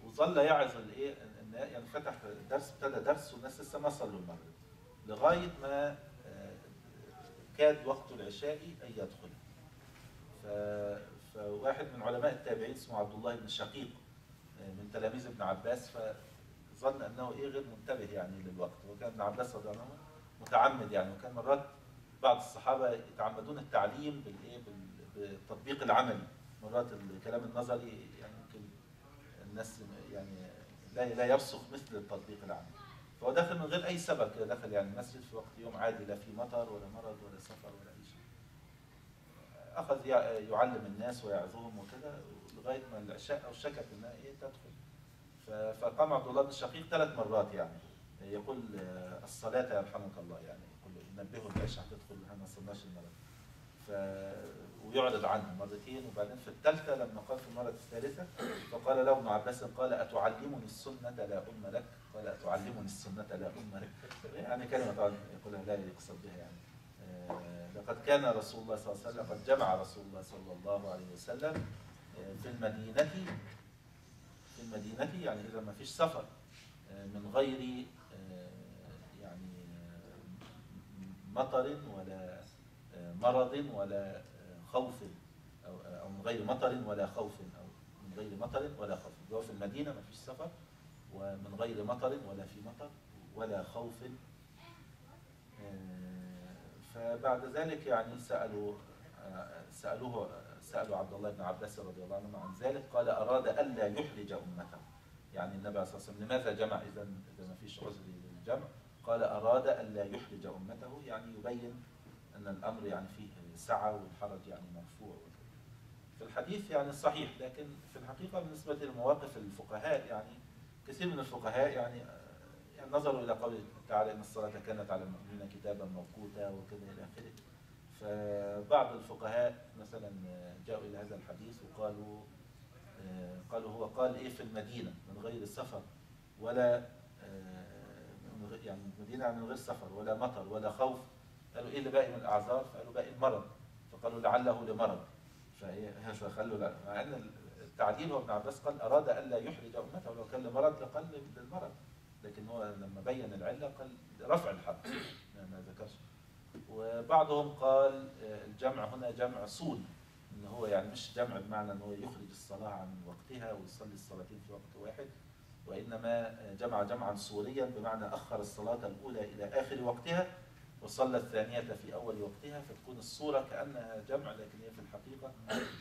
وظل يعظ الايه يعني فتح درس ابتدى درس والناس لسه ما صلوا المغرب لغايه ما كاد وقت العشاء ان يدخل. فواحد من علماء التابعين اسمه عبد الله بن شقيق من تلاميذ ابن عباس، فظن أنه غير منتبه يعني للوقت. وكان ابن عباس رضي الله عنه متعمد يعني، وكان مرات بعض الصحابة يتعمدون التعليم بالتطبيق العملي. مرات الكلام النظري يعني يمكن الناس يعني لا يرسخ مثل التطبيق العملي. فهو دخل من غير أي سبب كده، دخل يعني المسجد في وقت يوم عادي، لا في مطر ولا مرض ولا سفر ولا أي شيء. أخذ يعلم الناس ويعظهم وكده لغاية ما العشاء أو شكت إنها تدخل. فقام عبد الله بن الشقيق 3 مرات يعني يقول الصلاة يرحمك الله، يعني يقول نبهوا العشاء هتدخل، ما وصلناش المرض. ويعرض عنه مرتين، وبعدين في الثالثة لما قال في المرة الثالثة فقال له ابن عباس قال أتعلمني السنة لا أم لك؟ قال أتعلمني السنة لا أم لك. يعني كلمة طبعا يقولها لا يقصد بها يعني لقد كان رسول الله صلى الله عليه وسلم، قد جمع رسول الله صلى الله عليه وسلم في المدينة يعني إذا ما فيش سفر من غير يعني مطر ولا مرض ولا خوف، أو من غير مطر ولا خوف، أو من غير مطر ولا خوف. هو في المدينة ما فيش سفر، ومن غير مطر ولا في مطر ولا خوف. فبعد ذلك يعني سألوا عبد الله بن عباس رضي الله عنه عن ذلك، قال أراد ألا يحرج أمته. يعني النبي صلى الله عليه وسلم لماذا جمع إذا ما فيش عذر للجمع؟ قال أراد ألا يحرج أمته، يعني يبين أن الأمر يعني فيه سعة والحرج يعني مرفوع. في الحديث يعني صحيح، لكن في الحقيقة بالنسبة لمواقف الفقهاء يعني كثير من الفقهاء يعني نظروا إلى قوله تعالى إن الصلاة كانت على المؤمنين كتابا موقوتا وكذا إلى آخره. فبعض الفقهاء مثلا جاءوا إلى هذا الحديث وقالوا هو قال في المدينة من غير سفر ولا يعني المدينة من غير سفر ولا مطر ولا خوف. قالوا اللي باقي من الأعذار؟ فقالوا باقي المرض، فقالوا لعله لمرض. فخلوا لا، مع أن التعديل هو ابن عباس قال أراد ألا يحرج أمته، ولو كان لمرض لقال للمرض، لكن هو لما بين العلة قال رفع الحرج ما ذكرش. وبعضهم قال الجمع هنا جمع صول، ان هو يعني مش جمع بمعنى ان هو يخرج الصلاة عن وقتها ويصلي الصلاتين في وقت واحد، وإنما جمع جمعا صوريا بمعنى أخر الصلاة الأولى إلى آخر وقتها وصلى الثانية في أول وقتها، فتكون الصورة كأنها جمع لكن هي في الحقيقة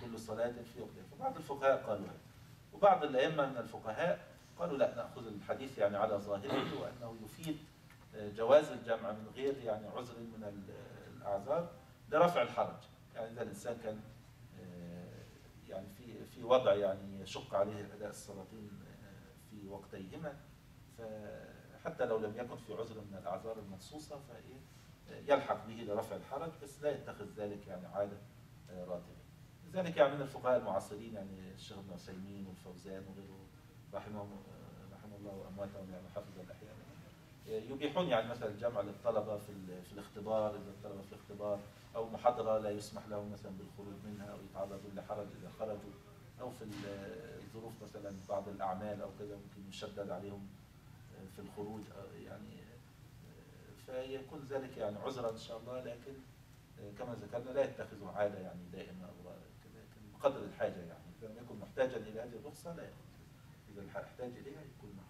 كل صلاة في وقتها. فبعض الفقهاء قالوا هذا، وبعض الأئمة من الفقهاء قالوا لا، نأخذ الحديث يعني على ظاهره، وأنه يفيد جواز الجمع من غير يعني عذر من الأعذار لرفع الحرج. يعني إذا الإنسان كان يعني في وضع يعني يشق عليه أداء الصلاتين في وقتيهما، فحتى لو لم يكن في عذر من الأعذار المنصوصة يلحق به لرفع الحرج، بس لا يتخذ ذلك يعني عادة راتبة. لذلك يعني من الفقهاء المعاصرين يعني الشيخ ابن عثيمين والفوزان وغيره رحمه الله وأمواتهم يعني حفظ الأحياء يبيحون يعني مثلا الجمع للطلبة في الاختبار، إذا الطلبة في الاختبار أو محاضرة لا يسمح لهم مثلا بالخروج منها أو يتعرضون لحرج إذا خرجوا، أو في الظروف مثلا بعض الأعمال أو كذا ممكن يشدد عليهم في الخروج يعني، فيكون ذلك يعني عذرا إن شاء الله، لكن كما ذكرنا لا يتخذوا عادة يعني دائمة أو لكن بقدر الحاجة يعني، إذا لم يكن محتاجا إلى هذه الرخصة لا يأخذ، إذا احتاج إليها يكون معه.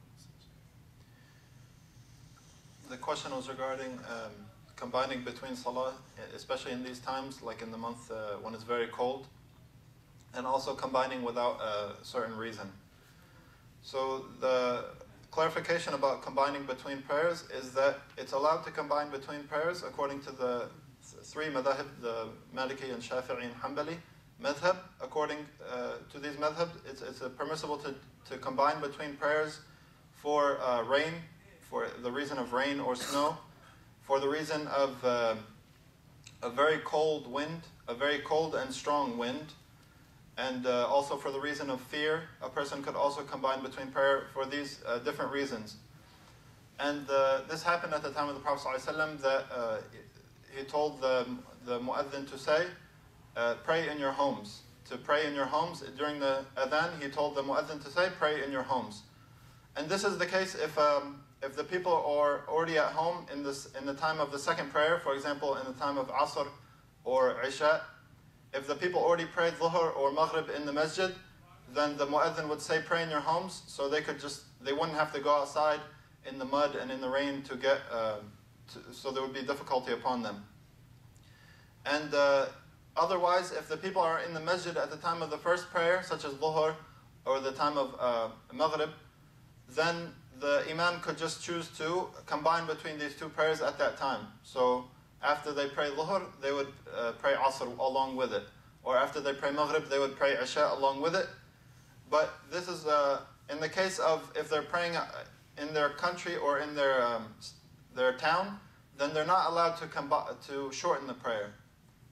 The question was regarding combining between salah, especially in these times, like in the month when it's very cold, and also combining without a certain reason. So the clarification about combining between prayers is that it's allowed to combine between prayers according to the 3 madhab, the Maliki and Shafi'i and Hanbali madhab. According to these madhab, it's permissible to combine between prayers for rain, for the reason of rain or snow, for the reason of a very cold wind, a very cold and strong wind, and also for the reason of fear. A person could also combine between prayer for these different reasons. And this happened at the time of the Prophet ﷺ, that he told the mu'adhin to say, pray in your homes. To pray in your homes. During the adhan, he told the mu'adhin to say, pray in your homes. And this is the case if the people are already at home in the time of the second prayer, for example, in the time of Asr or Isha. If the people already prayed Dhuhr or Maghrib in the masjid, then the mu'adhin would say pray in your homes, so they wouldn't have to go outside in the mud and in the rain to get, so there would be difficulty upon them. And otherwise, if the people are in the masjid at the time of the first prayer, such as Dhuhr or the time of Maghrib, then the imam could just choose to combine between these two prayers at that time. So after they pray Dhuhr, they would pray Asr along with it. Or after they pray Maghrib, they would pray Isha along with it. But this is in the case of if they're praying in their country or in their town, then they're not allowed to shorten the prayer.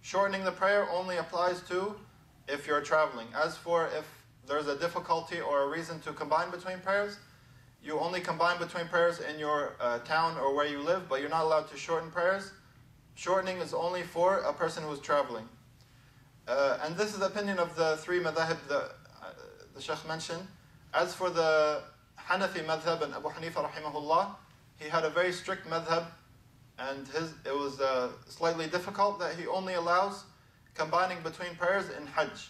Shortening the prayer only applies to if you're traveling. As for if there's a difficulty or a reason to combine between prayers, you only combine between prayers in your town or where you live, but you're not allowed to shorten prayers. Shortening is only for a person who's traveling. And this is the opinion of the three madhab the Shaykh mentioned. As for the Hanafi madhab and Abu Hanifa rahimahullah, he had a very strict madhab, and it was slightly difficult that he only allows combining between prayers in Hajj.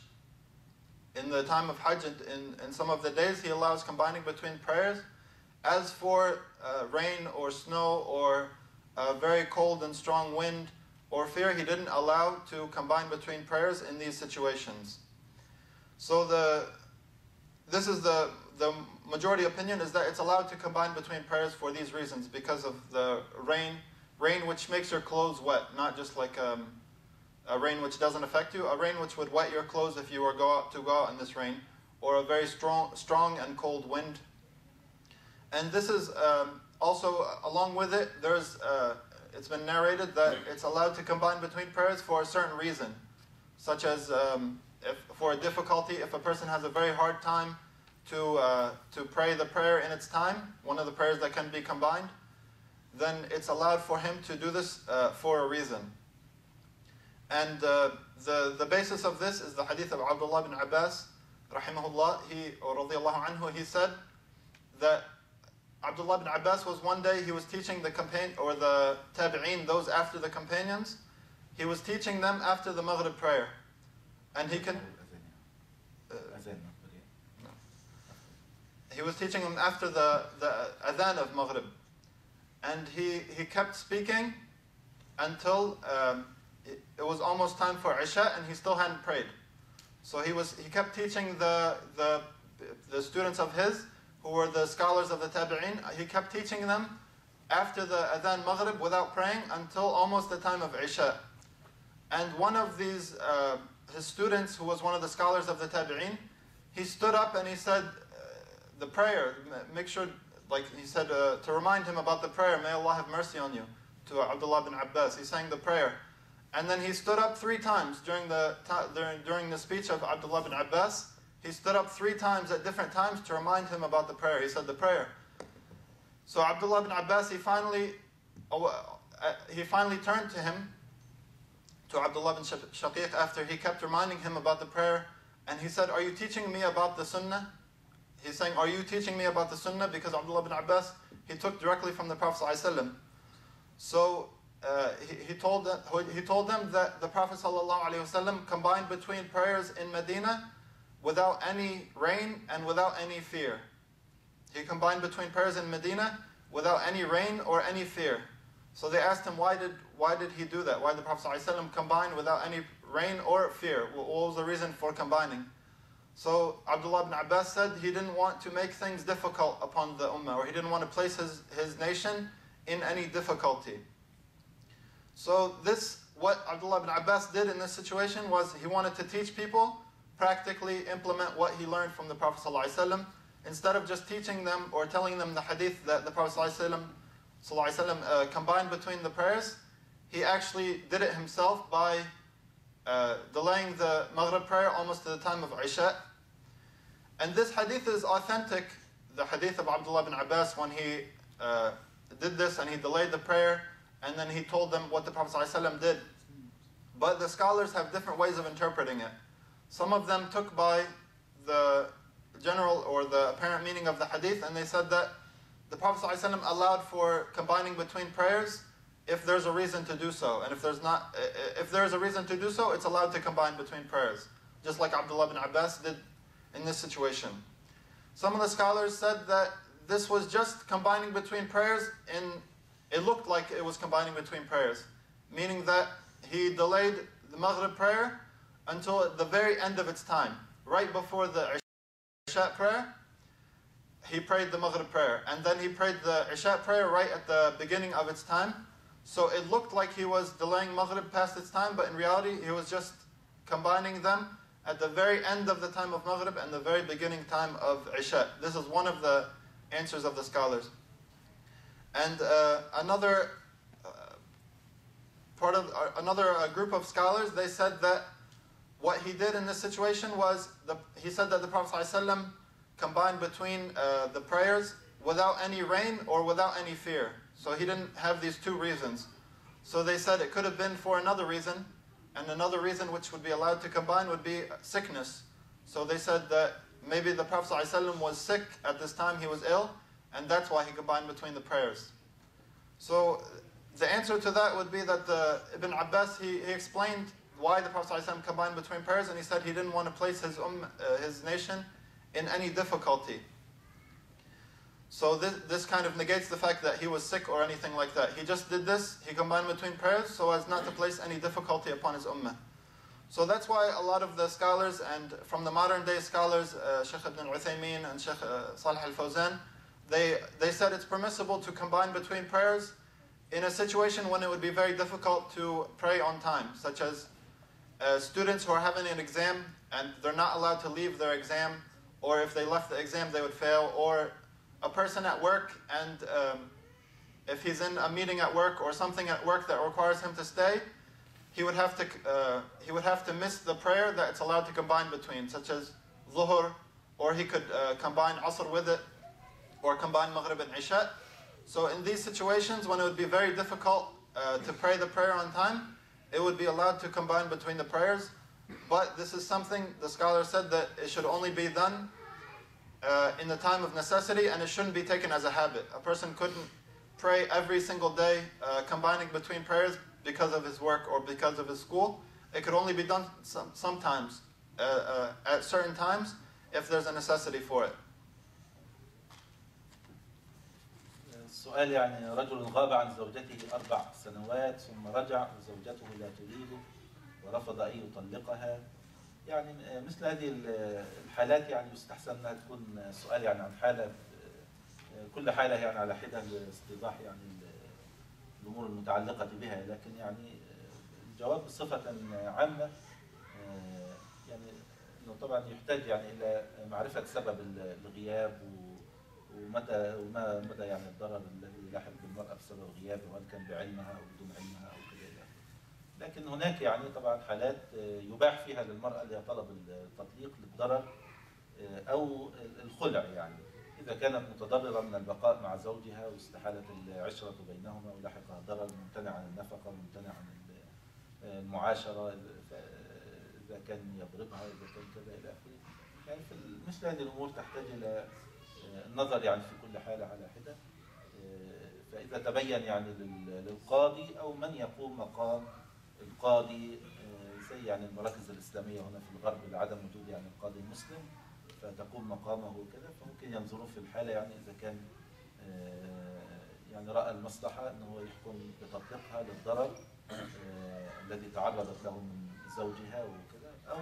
In the time of Hajj, in some of the days, he allows combining between prayers. As for rain or snow or very cold and strong wind or fear, he didn't allow to combine between prayers in these situations. So this is the majority opinion, is that it's allowed to combine between prayers for these reasons, because of the rain which makes your clothes wet, not just like a rain which doesn't affect you, a rain which would wet your clothes if you were go out in this rain, or a very strong and cold wind. And this is also, along with it, it's been narrated that it's allowed to combine between prayers for a certain reason, such as for a difficulty, if a person has a very hard time to pray the prayer in its time, one of the prayers that can be combined, then it's allowed for him to do this for a reason. And the basis of this is the hadith of Abdullah bin Abbas, rahimahullah, radiyallahu anhu, he said that Abdullah bin Abbas was one day, he was teaching the tabi'een, those after the companions, he was teaching them after the Maghrib prayer. And he was teaching them after the adhan of Maghrib. And he kept speaking until it was almost time for Isha, and he still hadn't prayed. So he kept teaching the students of his, who were the scholars of the tabi'een, he kept teaching them after the adhan Maghrib without praying until almost the time of Isha. And one of these, his students, who was one of the scholars of the tabi'een, he stood up and he said, the prayer, make sure, like he said, to remind him about the prayer, may Allah have mercy on you, to Abdullah bin Abbas. He sang the prayer. And then he stood up 3 times during the speech of Abdullah bin Abbas. He stood up 3 times at different times to remind him about the prayer. He said the prayer. So Abdullah bin Abbas, he finally turned to him, to Abdullah bin Shaqiq, after he kept reminding him about the prayer, and he said, are you teaching me about the sunnah? He's saying, are you teaching me about the sunnah? Because Abdullah bin Abbas, he took directly from the Prophet ﷺ. So he told them that the Prophet ﷺ combined between prayers in Medina without any rain and without any fear. He combined between prayers in Medina without any rain or any fear. So they asked him, why did he do that? Why did the Prophet ﷺ combine without any rain or fear? What was the reason for combining? So Abdullah bin Abbas said he didn't want to make things difficult upon the ummah, or he didn't want to place his nation in any difficulty. So what Abdullah bin Abbas did in this situation was he wanted to teach people, practically implement what he learned from the Prophet ﷺ, instead of just teaching them or telling them the hadith that the Prophet ﷺ combined between the prayers. He actually did it himself by delaying the Maghrib prayer almost to the time of Isha. And this hadith is authentic, the hadith of Abdullah bin Abbas, when he did this and he delayed the prayer, and then he told them what the Prophet ﷺ did. But the scholars have different ways of interpreting it. Some of them took by the general or the apparent meaning of the hadith, and they said that the Prophet ﷺ allowed for combining between prayers if there's a reason to do so. And if there's a reason to do so, it's allowed to combine between prayers. Just like Abdullah bin Abbas did in this situation. Some of the scholars said that this was just combining between prayers, and it looked like it was combining between prayers, meaning that he delayed the Maghrib prayer until the very end of its time. Right before the Isha prayer, he prayed the Maghrib prayer, and then he prayed the Isha prayer right at the beginning of its time. So it looked like he was delaying Maghrib past its time, but in reality he was just combining them at the very end of the time of Maghrib and the very beginning time of Isha. This is one of the answers of the scholars. And another group of scholars, they said that what he did in this situation was, he said that the Prophet ﷺ combined between the prayers without any rain or without any fear. So he didn't have these two reasons. So they said it could have been for another reason, and another reason which would be allowed to combine would be sickness. So they said that maybe the Prophet ﷺ was sick at this time, he was ill, and that's why he combined between the prayers. So the answer to that would be that Ibn Abbas, he explained why the Prophet ﷺ combined between prayers, and he said he didn't want to place his nation in any difficulty. So this kind of negates the fact that he was sick or anything like that. He just did this, he combined between prayers so as not to place any difficulty upon his ummah. So that's why a lot of the scholars, and from the modern day scholars, Sheikh Ibn Uthaymeen and Sheikh Salih al-Fawzan, they said it's permissible to combine between prayers in a situation when it would be very difficult to pray on time, such as students who are having an exam and they're not allowed to leave their exam, or if they left the exam they would fail, or a person at work, and if he's in a meeting at work or something at work that requires him to stay, he would have to miss the prayer that it's allowed to combine between, such as Dhuhr, or he could combine Asr with it, or combine Maghrib and Isha. So in these situations, when it would be very difficult to pray the prayer on time, it would be allowed to combine between the prayers. But this is something the scholar said that it should only be done in the time of necessity, and it shouldn't be taken as a habit. A person couldn't pray every single day combining between prayers because of his work or because of his school. It could only be done sometimes, at certain times, if there's a necessity for it. السؤال يعني رجل غاب عن زوجته 4 سنوات ثم رجع وزوجته لا تريده ورفض أن يطلقها. يعني مثل هذه الحالات يعني يستحسن أنها تكون سؤال يعني عن حالة، كل حالة يعني على حدة لاستيضاح يعني الأمور المتعلقة بها، لكن يعني الجواب بصفة عامة يعني إنه طبعا يحتاج يعني إلى معرفة سبب الغياب وما مدى يعني الضرر الذي لاحق بالمرأة بسبب غيابه، وهل كان بعلمها أو بدون علمها أو كذا. لكن هناك يعني طبعا حالات يباح فيها للمرأة اللي هي طلب التطليق للضرر أو الخلع، يعني إذا كانت متضررة من البقاء مع زوجها واستحالت العشرة بينهما ولحقها ضرر، ممتنع عن النفقة، ممتنع عن المعاشرة، إذا كان يضربها، إذا كان كذا إلى آخره. يعني في مثل هذه الأمور تحتاج إلى النظر يعني في كل حالة على حدة. فإذا تبين يعني للقاضي أو من يقوم مقام القاضي، زي يعني المراكز الإسلامية هنا في الغرب لعدم وجود يعني القاضي المسلم، فتقوم مقامه وكذا، فممكن ينظرون في الحالة يعني إذا كان يعني رأى المصلحة أنه يحكم بتطليقها للضرر الذي تعرضت له من زوجها وكذا، أو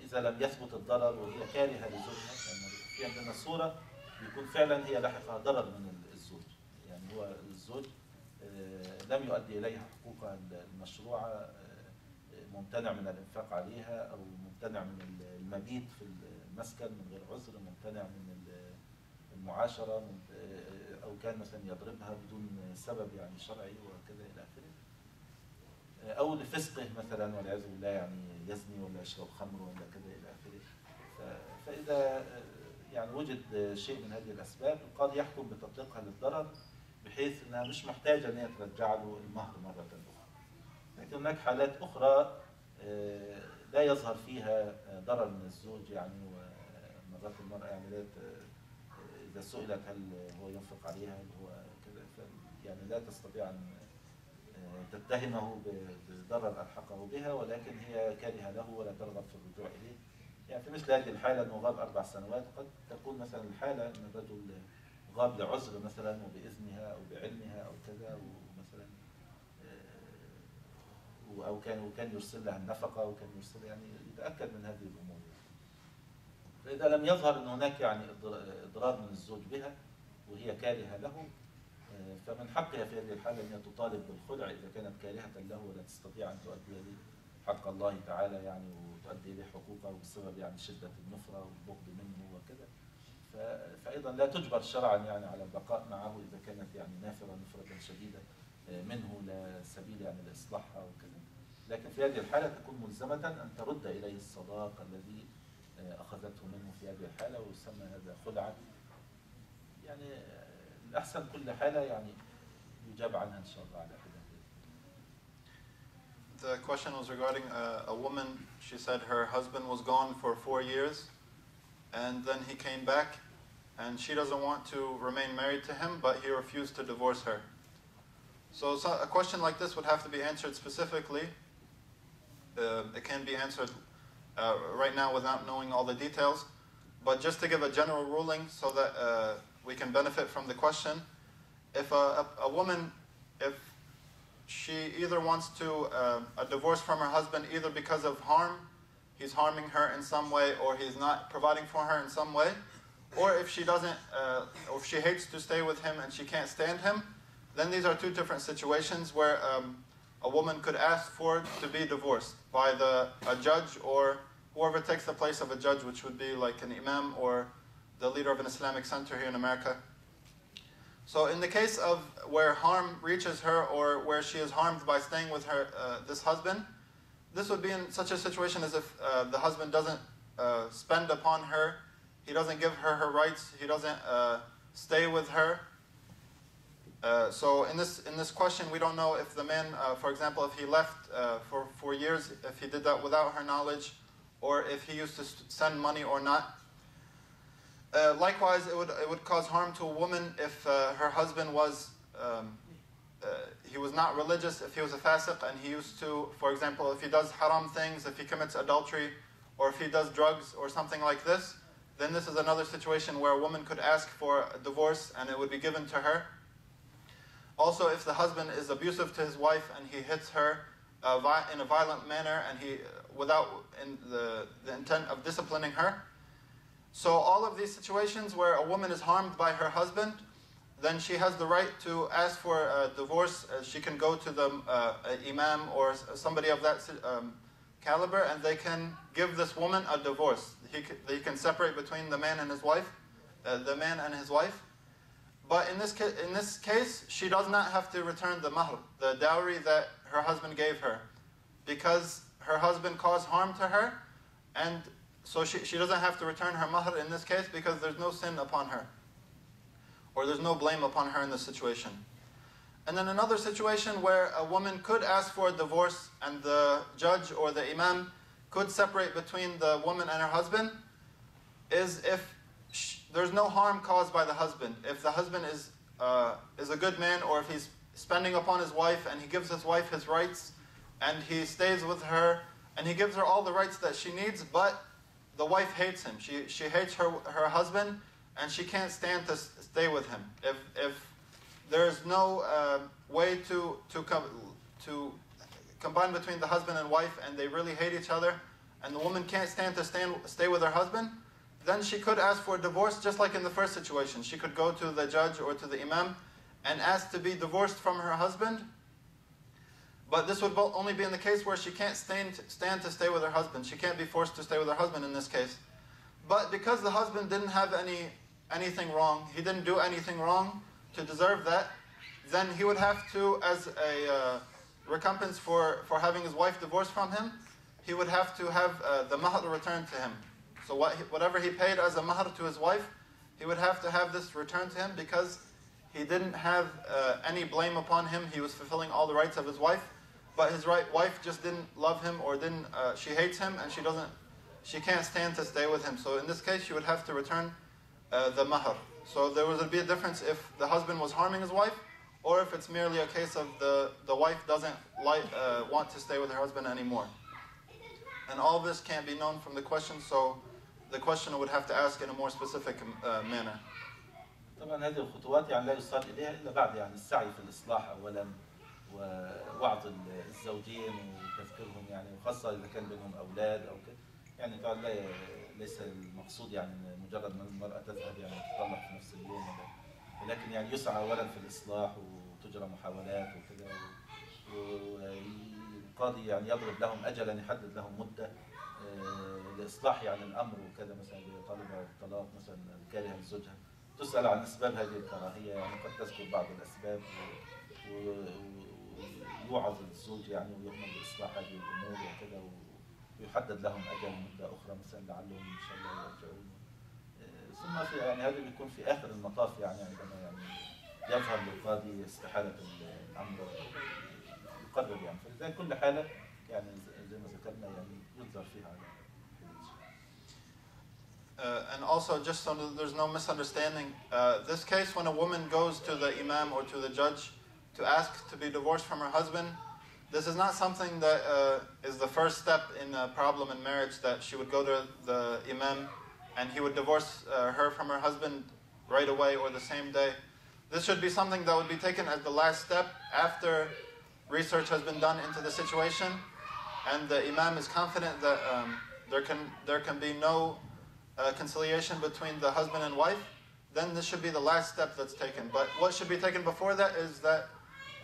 إذا لم يثبت الضرر وهي كارهة لزوجها، يعني في عندنا صورة يكون فعلا هي لاحقها ضرر من الزوج، يعني هو الزوج لم يؤدي إليها حقوقها المشروعة، ممتنع من الإنفاق عليها، أو ممتنع من المبيت في المسكن من غير عذر، ممتنع من المعاشرة، أو كان مثلا يضربها بدون سبب يعني شرعي وكذا إلى آخره، أو لفسقه مثلا والعياذ بالله، يعني يزني ولا يشرب خمر ولا كذا إلى آخره. فإذا يعني وجد شيء من هذه الأسباب، القاضي يحكم بتطليقها للضرر بحيث أنها مش محتاجة أن هي ترجع له المهر مرة أخرى. لكن هناك حالات أخرى لا يظهر فيها ضرر من الزوج، يعني ومرات المرأة يعني إذا سئلت هل هو ينفق عليها، هل هو كذا، يعني لا تستطيع أن تتهمه بضرر ألحقه بها، ولكن هي كارهة له ولا ترغب في الرجوع إليه، يعني في مثل هذه الحالة أنه غاب 4 سنوات، قد تكون مثلا الحالة أن الرجل غاب لعذر مثلا وبإذنها أو بعلمها أو كذا، ومثلا أو كان يرسل لها النفقة وكان يرسل، يعني يتأكد من هذه الأمور. فإذا لم يظهر أن هناك يعني إضرار من الزوج بها وهي كارهة له، فمن حقها في هذه الحالة أن تطالب بالخلع إذا كانت كارهة له ولا تستطيع أن تؤدي إليه حق الله تعالى يعني، وتؤدي إليه حقوقه بسبب يعني شدة النفرة والبغض منه وكذا. فأيضا لا تجبر شرعا يعني على البقاء معه إذا كانت يعني نافرة نفرة شديدة منه لا سبيل يعني لإصلاحها وكذا. لكن في هذه الحالة تكون ملزمة أن ترد إليه الصداق الذي أخذته منه في هذه الحالة، ويسمى هذا خلعا. يعني الأحسن كل حالة يعني يجاب عنها إن شاء الله على حدة. The question was regarding a woman. She said her husband was gone for 4 years and then he came back and she doesn't want to remain married to him, but he refused to divorce her. So a question like this would have to be answered specifically. It can be answered right now without knowing all the details, but just to give a general ruling so that we can benefit from the question. If a woman, if she either wants to a divorce from her husband either because of harm, he's harming her in some way, or he's not providing for her in some way, or if she doesn't, or if she hates to stay with him and she can't stand him, then these are 2 different situations where a woman could ask for to be divorced by a judge or whoever takes the place of a judge, which would be like an imam or the leader of an Islamic center here in America. So in the case of where harm reaches her or where she is harmed by staying with her this husband, this would be in such a situation as if the husband doesn't spend upon her, he doesn't give her her rights, he doesn't stay with her. So in this question, we don't know if the man, for example, if he left for 4 years, if he did that without her knowledge, or if he used to send money or not. Likewise, it would cause harm to a woman if her husband was he was not religious, if he was a fasiq and he used to, for example, if he does haram things, if he commits adultery, or if he does drugs or something like this, then this is another situation where a woman could ask for a divorce and it would be given to her. Also, if the husband is abusive to his wife and he hits her in a violent manner and he without the intent of disciplining her. So all of these situations where a woman is harmed by her husband, then she has the right to ask for a divorce. She can go to the imam or somebody of that caliber, and they can give this woman a divorce. They can separate between the man and his wife, But in this case, she does not have to return the mahr, the dowry that her husband gave her, because her husband caused harm to her, and so she doesn't have to return her mahr in this case because there's no sin upon her, or there's no blame upon her in this situation. And then another situation where a woman could ask for a divorce and the judge or the imam could separate between the woman and her husband is if there's no harm caused by the husband. If the husband is a good man, or if he's spending upon his wife and he gives his wife his rights and he stays with her and he gives her all the rights that she needs, but the wife hates him. She hates her husband and she can't stand to stay with him. If there's no way to combine between the husband and wife and they really hate each other and the woman can't stand to stay with her husband, then she could ask for a divorce just like in the first situation. She could go to the judge or to the imam and ask to be divorced from her husband. But this would only be in the case where she can't stand to stay with her husband. She can't be forced to stay with her husband in this case. But because the husband didn't have anything wrong, he didn't do anything wrong to deserve that, then he would have to, as a recompense for having his wife divorced from him, he would have to have the mahr returned to him. So whatever he paid as a mahr to his wife, he would have to have this returned to him because he didn't have any blame upon him. He was fulfilling all the rights of his wife, but his wife just didn't love him, or she hates him and she can't stand to stay with him. So in this case, she would have to return the mahr. So there would be a difference if the husband was harming his wife, or if it's merely a case of the wife doesn't want to stay with her husband anymore. And all this can't be known from the question, so the questioner would have to ask in a more specific manner. طبعا هذه الخطوات يعني لا يوصل اليها الا بعد يعني السعي في الاصلاح اولا ووعظ الزوجين وتذكيرهم يعني وخاصه اذا كان بينهم اولاد او كده يعني طبعا ليس المقصود يعني مجرد ان المراه تذهب يعني تطلق في نفس اليوم ولكن يعني يسعى اولا في الاصلاح وتجرى محاولات وكده والقاضي يعني يضرب لهم اجلا يحدد لهم مده لاصلاح يعني الامر وكذا مثلا طالبه الطلاق مثلا كارهه لزوجها تسال عن اسباب هذه الكراهيه يعني قد تذكر بعض الاسباب ويوعظ الزوج يعني ويؤمر باصلاح هذه الامور وكذا ويحدد لهم اجل مده اخرى مثلا لعلهم ان شاء الله يرجعون ثم في يعني هذا بيكون في اخر المطاف يعني عندما يعني يظهر للقاضي استحاله الامر يقرر يعني فلذا كل حاله يعني زي ما ذكرنا يعني ينظر فيها على and also, just so there's no misunderstanding, this case when a woman goes to the imam or to the judge to ask to be divorced from her husband, this is not something that is the first step in a problem in marriage, that she would go to the imam and he would divorce her from her husband right away or the same day. This should be something that would be taken as the last step after research has been done into the situation and the imam is confident that there can be no conciliation between the husband and wife. Then this should be the last step that's taken. But what should be taken before that is that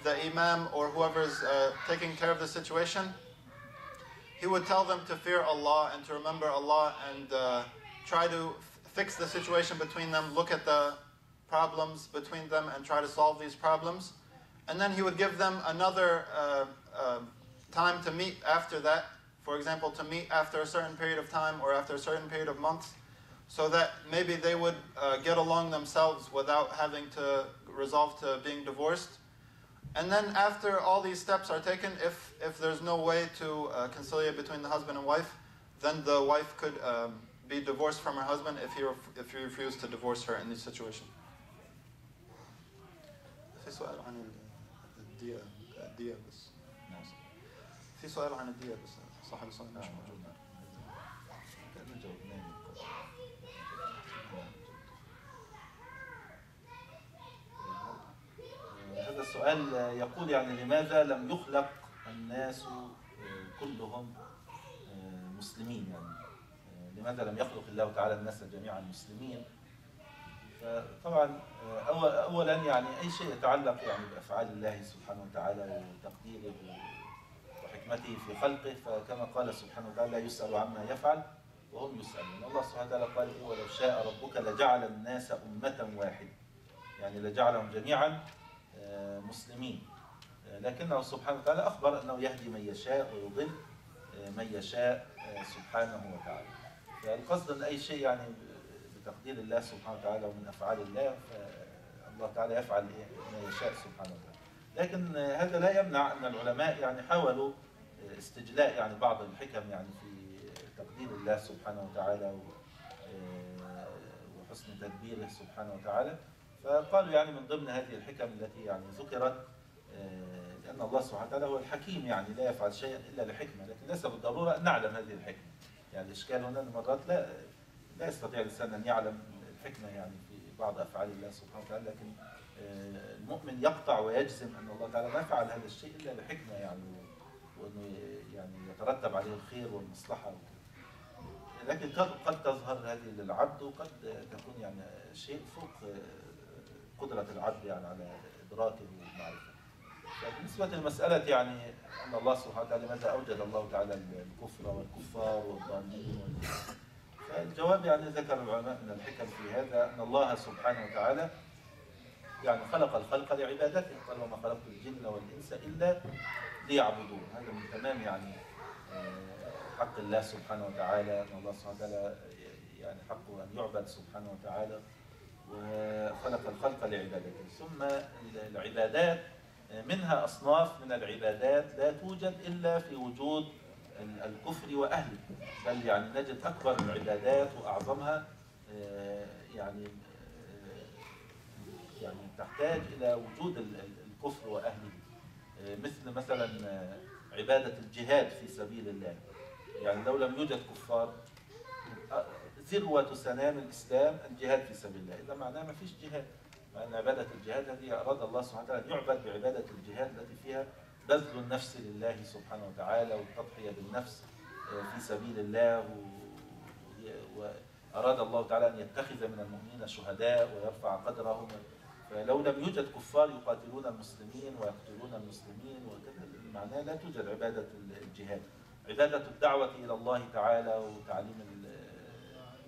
the imam or whoever is taking care of the situation, he would tell them to fear Allah and to remember Allah and try to fix the situation between them, look at the problems between them and try to solve these problems. And then he would give them another time to meet after that, for example, to meet after a certain period of time or after a certain period of months, so that maybe they would get along themselves without having to resolve to being divorced. And then after all these steps are taken, if there's no way to conciliate between the husband and wife, then the wife could be divorced from her husband if he refused to divorce her in this situation. في سؤال عن الدية بس. في سؤال عن الدية بس صاحب السؤال مش موجود. هذا السؤال يقول يعني لماذا لم يخلق الناس كلهم مسلمين يعني لماذا لم يخلق الله تعالى الناس جميعا مسلمين؟ فطبعا اولا يعني اي شيء يتعلق يعني بافعال الله سبحانه وتعالى وتقديره وحكمته في خلقه فكما قال سبحانه وتعالى لا يسأل عما يفعل وهم يسألون. الله سبحانه وتعالى قال ولو شاء ربك لجعل الناس أمة واحدة يعني لجعلهم جميعا مسلمين لكنه سبحانه وتعالى أخبر أنه يهدي من يشاء ويضل من يشاء سبحانه وتعالى. فالقصد أن أي شيء يعني بتقدير الله سبحانه وتعالى ومن أفعال الله فالله تعالى يفعل ما يشاء سبحانه وتعالى. لكن هذا لا يمنع أن العلماء يعني حاولوا استجلاء يعني بعض الحكم يعني في تقدير الله سبحانه وتعالى وحسن تدبيره سبحانه وتعالى فقالوا يعني من ضمن هذه الحكم التي يعني ذكرت لأن الله سبحانه وتعالى هو الحكيم يعني لا يفعل شيئا إلا لحكمة لكن ليس بالضرورة أن نعلم هذه الحكمة يعني الإشكال هنا مرات لا يستطيع الإنسان أن يعلم الحكمة يعني في بعض أفعال الله سبحانه وتعالى لكن المؤمن يقطع ويجزم أن الله تعالى ما فعل هذا الشيء إلا لحكمة يعني وأنه يعني يترتب عليه الخير والمصلحة لكن قد تظهر هذه للعبد وقد تكون يعني شيء فوق قدرة العبد يعني على إدراكه ومعرفته. بالنسبة للمسألة يعني أن الله سبحانه وتعالى ماذا أوجد الله تعالى الكفر والكفار والضالين فالجواب يعني ذكر العلماء من الحكم في هذا أن الله سبحانه وتعالى يعني خلق الخلق لعبادته قال وما خلقت الجن والإنس إلا ليعبدون. هذا من تمام يعني حق الله سبحانه وتعالى أن الله سبحانه وتعالى يعني حقه أن يعبد سبحانه وتعالى وخلق الخلق لعبادته. ثم العبادات منها أصناف من العبادات لا توجد إلا في وجود الكفر وأهله بل يعني نجد أكبر العبادات وأعظمها يعني تحتاج إلى وجود الكفر وأهله مثل مثلا عبادة الجهاد في سبيل الله يعني لو لم يوجد كفار ذروة سنام الإسلام الجهاد في سبيل الله، إذا معناه ما فيش جهاد، مع أن عبادة الجهاد هذه أراد الله سبحانه وتعالى أن يعبد بعبادة الجهاد التي فيها بذل النفس لله سبحانه وتعالى والتضحية بالنفس في سبيل الله، وأراد الله تعالى أن يتخذ من المؤمنين شهداء ويرفع قدرهم. فلو لم يوجد كفار يقاتلون المسلمين ويقتلون المسلمين وكذا، معناه لا توجد عبادة الجهاد. عبادة الدعوة إلى الله تعالى وتعليم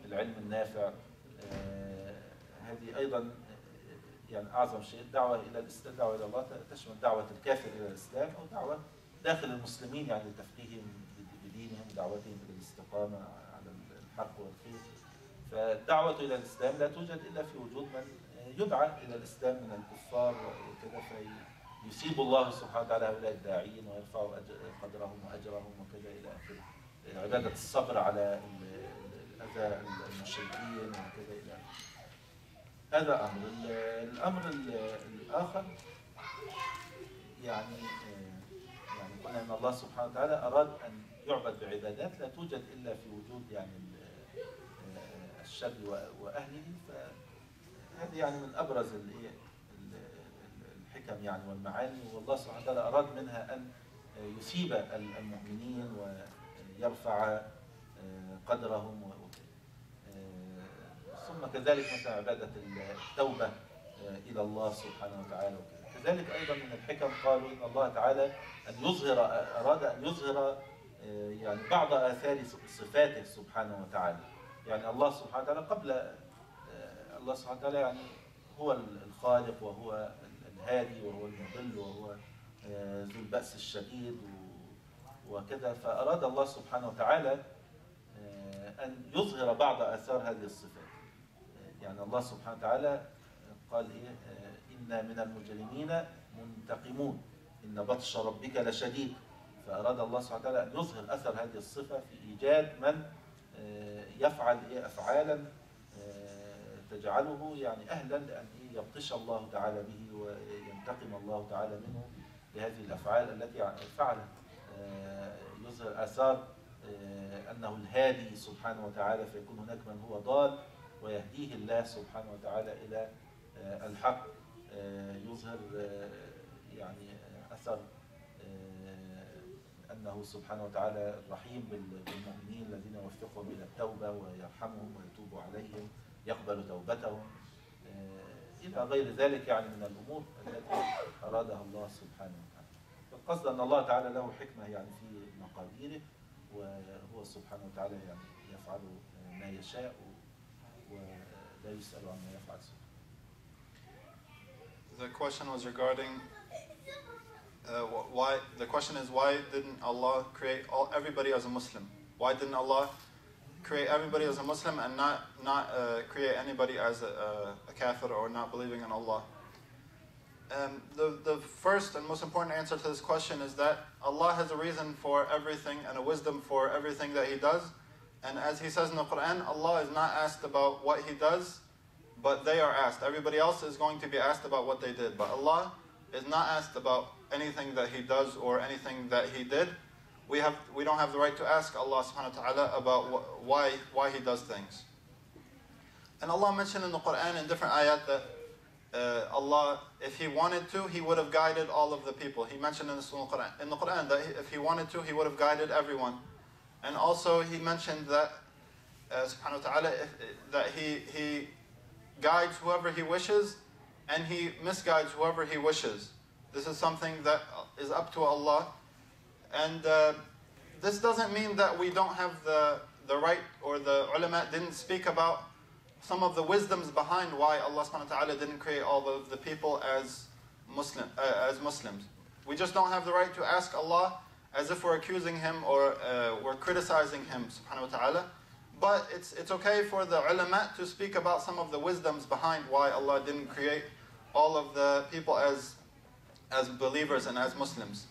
العلم النافع، هذه أيضا يعني أعظم شيء. الدعوة إلى الله تشمل دعوة الكافر إلى الإسلام أو دعوة داخل المسلمين، يعني لتفقيههم بدينهم ودعوتهم إلى الاستقامة على الحق والخير. فالدعوة إلى الإسلام لا توجد إلا في وجود من يدعى إلى الإسلام من الكفار وكذا، فيثيب الله سبحانه وتعالى هؤلاء الداعين ويرفع قدرهم وأجرهم وكذا إلى آخره. عبادة الصبر على أذى المشركين وكذا إلى آخره. هذا أمر. الأمر الآخر يعني قلنا أن الله سبحانه وتعالى أراد أن يعبد بعبادات لا توجد إلا في وجود يعني الشر وأهله. فهذه يعني من أبرز الحكم يعني والمعاني، والله سبحانه وتعالى أراد منها أن يثيب المؤمنين ويرفع قدرهم. ثم كذلك مثلا عبادة التوبة إلى الله سبحانه وتعالى وكذا. كذلك أيضا من الحكم قالوا إن الله تعالى أراد أن يظهر يعني بعض آثار صفاته سبحانه وتعالى. يعني الله سبحانه وتعالى قبل الله سبحانه وتعالى يعني هو الخالق وهو الهادي وهو المضل وهو ذو البأس الشديد وكذا. فأراد الله سبحانه وتعالى أن يظهر بعض آثار هذه الصفات. يعني الله سبحانه وتعالى قال إيه؟ إنا من المجرمين منتقمون إن بطش ربك لشديد. فأراد الله سبحانه وتعالى أن يظهر أثر هذه الصفة في إيجاد من يفعل أفعالا تجعله يعني أهلا لأن يبطش الله تعالى به وينتقم الله تعالى منه بهذه الأفعال التي فعلها. يظهر آثار أنه الهادي سبحانه وتعالى، فيكون هناك من هو ضال ويهديه الله سبحانه وتعالى إلى الحق. يظهر يعني أثر أنه سبحانه وتعالى الرحيم بالمؤمنين الذين يوفقهم إلى التوبة ويرحمهم ويتوب عليهم يقبل توبتهم إلى غير ذلك يعني من الأمور التي أرادها الله سبحانه وتعالى. فالقصد أن الله تعالى له حكمة يعني في مقاديره، وهو سبحانه وتعالى يعني يفعل ما يشاء ولا يسأل عما يفعل سبحانه. The question was regarding why. The question is, why didn't Allah create everybody as a Muslim? Why didn't Allah create everybody as a Muslim and not create anybody as a kafir or not believing in Allah? The first and most important answer to this question is that Allah has a reason for everything and a wisdom for everything that He does. And as He says in the Quran, Allah is not asked about what He does, but they are asked. Everybody else is going to be asked about what they did. But Allah is not asked about anything that He does or anything that He did. We don't have the right to ask Allah subhanahu wa ta'ala about why He does things. And Allah mentioned in the Quran in different ayat that Allah, if He wanted to, He would have guided all of the people. He mentioned in the Quran that if He wanted to, He would have guided everyone. And also He mentioned that subhanahu wa ta'ala that He guides whoever He wishes and He misguides whoever He wishes. This is something that is up to Allah. And this doesn't mean that we don't have the right, or the ulama didn't speak about some of the wisdoms behind why Allah subhanahu wa ta'ala didn't create all of the people as Muslims. We just don't have the right to ask Allah as if we're accusing Him or we're criticizing Him subhanahu wa ta'ala. But it's okay for the ulama to speak about some of the wisdoms behind why Allah didn't create all of the people as believers and as Muslims.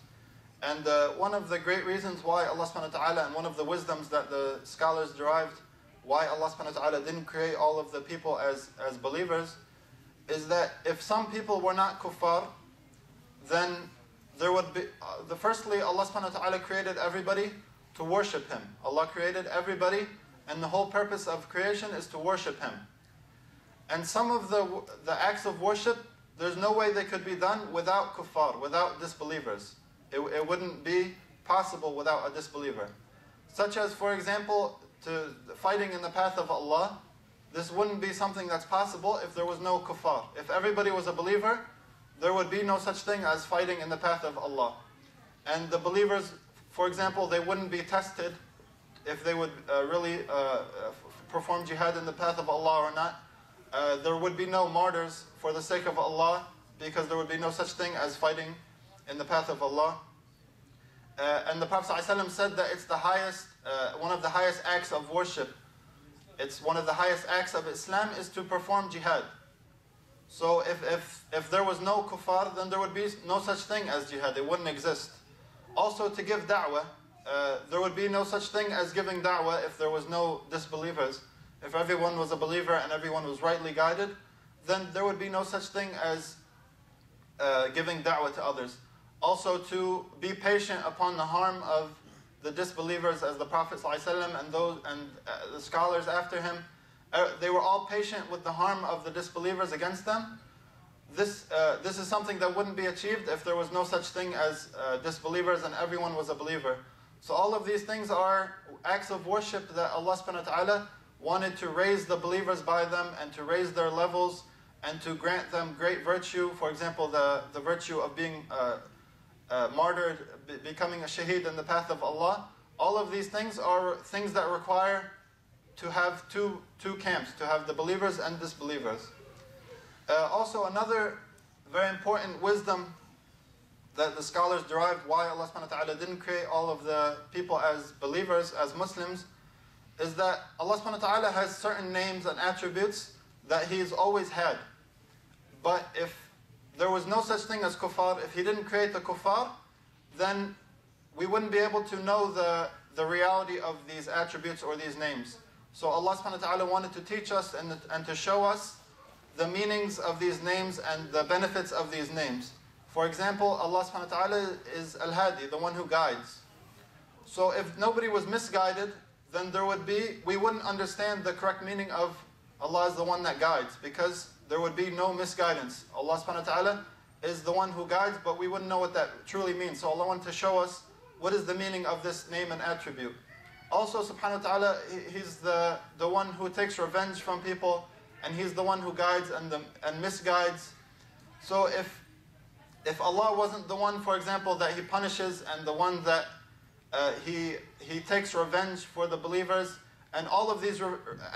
And one of the great reasons why Allah subhanahu wa ta'ala, and one of the wisdoms that the scholars derived why Allah subhanahu wa ta'ala didn't create all of the people as believers, is that if some people were not kuffar, then there would be, firstly Allah subhanahu wa ta'ala created everybody to worship Him. Allah created everybody, and the whole purpose of creation is to worship Him. And some of the acts of worship, there's no way they could be done without kuffar, without disbelievers. It wouldn't be possible without a disbeliever. Such as, for example, to fighting in the path of Allah. This wouldn't be something that's possible if there was no kuffar. If everybody was a believer, there would be no such thing as fighting in the path of Allah. And the believers, for example, they wouldn't be tested if they would really perform jihad in the path of Allah or not. There would be no martyrs for the sake of Allah, because there would be no such thing as fighting in the path of Allah. And the Prophet ﷺ said that it's the highest, one of the highest acts of worship. It's one of the highest acts of Islam is to perform jihad. So if there was no kuffar, then there would be no such thing as jihad. It wouldn't exist. Also, to give da'wah, there would be no such thing as giving da'wah if there was no disbelievers. If everyone was a believer and everyone was rightly guided, then there would be no such thing as giving da'wah to others. Also, to be patient upon the harm of the disbelievers, as the Prophet ﷺ and the scholars after him, they were all patient with the harm of the disbelievers against them. This is something that wouldn't be achieved if there was no such thing as disbelievers and everyone was a believer. So all of these things are acts of worship that Allah subhanahu wa ta'ala wanted to raise the believers by them and to raise their levels and to grant them great virtue. For example, the virtue of being martyred, becoming a shaheed in the path of Allah. All of these things are things that require to have two camps, to have the believers and disbelievers. Also, another very important wisdom that the scholars derived why Allah subhanahu wa ta'ala didn't create all of the people as believers, as Muslims, is that Allah subhanahu wa ta'ala has certain names and attributes that He's always had. But if there was no such thing as kuffar, if He didn't create the kuffar, then we wouldn't be able to know the reality of these attributes or these names. So Allah subhanahu wa ta'ala wanted to teach us and to show us the meanings of these names and the benefits of these names. For example, Allah subhanahu wa ta'ala is Al-Hadi, the one who guides. So if nobody was misguided, then we wouldn't understand the correct meaning of Allah is the one that guides, because there would be no misguidance. Allah subhanahu wa ta'ala is the one who guides, but we wouldn't know what that truly means. So Allah wanted to show us what is the meaning of this name and attribute. Also, subhanahu wa ta'ala, He's the one who takes revenge from people, and He's the one who guides and misguides. So if Allah wasn't the one, for example, that He punishes and the one that He takes revenge for the believers, and all of these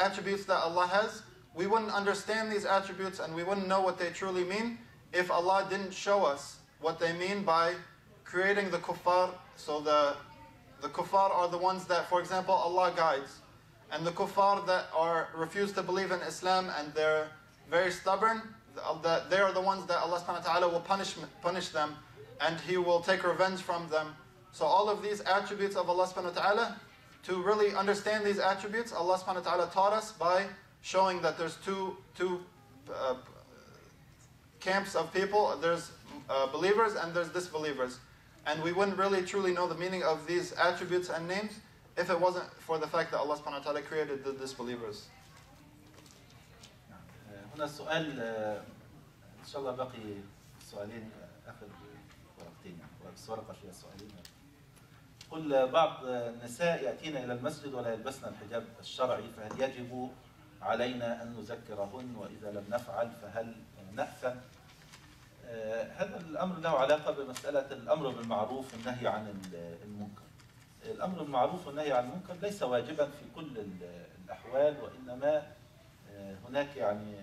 attributes that Allah has, we wouldn't understand these attributes and we wouldn't know what they truly mean if Allah didn't show us what they mean by creating the kuffar. So the kuffar are the ones that, for example, Allah guides. And the kuffar that refuse to believe in Islam and they're very stubborn, they are the ones that Allah subhanahu wa ta'ala will punish them, and He will take revenge from them. So all of these attributes of Allah subhanahu wa ta'ala, to really understand these attributes, Allah subhanahu wa ta'ala taught us by showing that there's two camps of people. There's believers and there's disbelievers. And we wouldn't really truly know the meaning of these attributes and names if it wasn't for the fact that Allah subhanahu wa ta'ala created the disbelievers. هنا السؤال إن شاء الله باقي سؤالين آخر ورقتين، بس ورقة فيها سؤالين. قل بعض النساء يأتين إلى المسجد ولا يلبسن الحجاب الشرعي، فهل يجب علينا أن نذكرهن، وإذا لم نفعل فهل نأثم؟ هذا الأمر له علاقة بمسألة الأمر بالمعروف والنهي عن المنكر. الأمر بالمعروف والنهي عن المنكر ليس واجبا في كل الأحوال، وإنما هناك يعني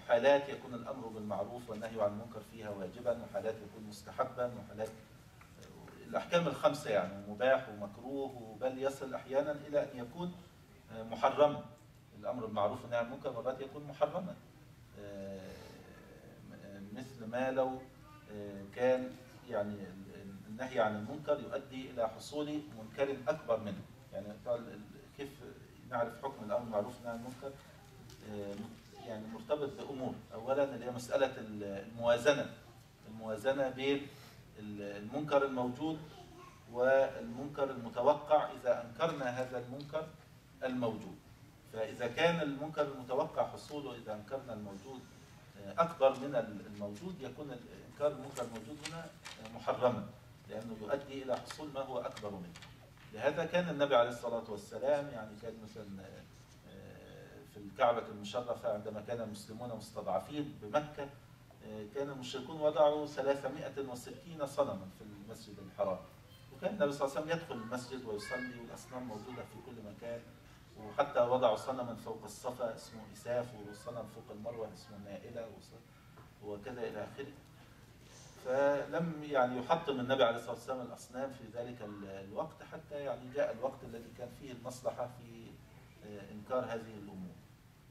حالات يكون الأمر بالمعروف والنهي عن المنكر فيها واجبا، وحالات يكون مستحبا، وحالات الأحكام الخمسة يعني مباح ومكروه، بل يصل أحيانا إلى أن يكون محرما. الأمر بالمعروف والنهي عن المنكر مرات يكون محرما، مثل ما لو كان يعني النهي عن المنكر يؤدي إلى حصول منكر أكبر منه. يعني كيف نعرف حكم الأمر بالمعروف والنهي عن المنكر؟ يعني مرتبط بأمور. أولا اللي هي مسألة الموازنة بين المنكر الموجود والمنكر المتوقع إذا أنكرنا هذا المنكر الموجود. فإذا كان المنكر المتوقع حصوله إذا أنكرنا الموجود أكبر من الموجود، يكون إنكار المنكر الموجود هنا محرما، لأنه يؤدي إلى حصول ما هو أكبر منه. لهذا كان النبي عليه الصلاة والسلام يعني كان مثلا في الكعبة المشرفة عندما كان المسلمون مستضعفين بمكة، كان المشركون وضعوا 360 صنما في المسجد الحرام، وكان النبي صلى الله عليه وسلم يدخل المسجد ويصلي والأصنام موجودة في كل مكان، وحتى وضعوا صنما فوق الصفا اسمه إساف، وصنم فوق المروة اسمه نائلة، وكذا إلى آخره. فلم يعني يحطم النبي عليه الصلاة والسلام الأصنام في ذلك الوقت، حتى يعني جاء الوقت الذي كان فيه المصلحة في إنكار هذه الأمور.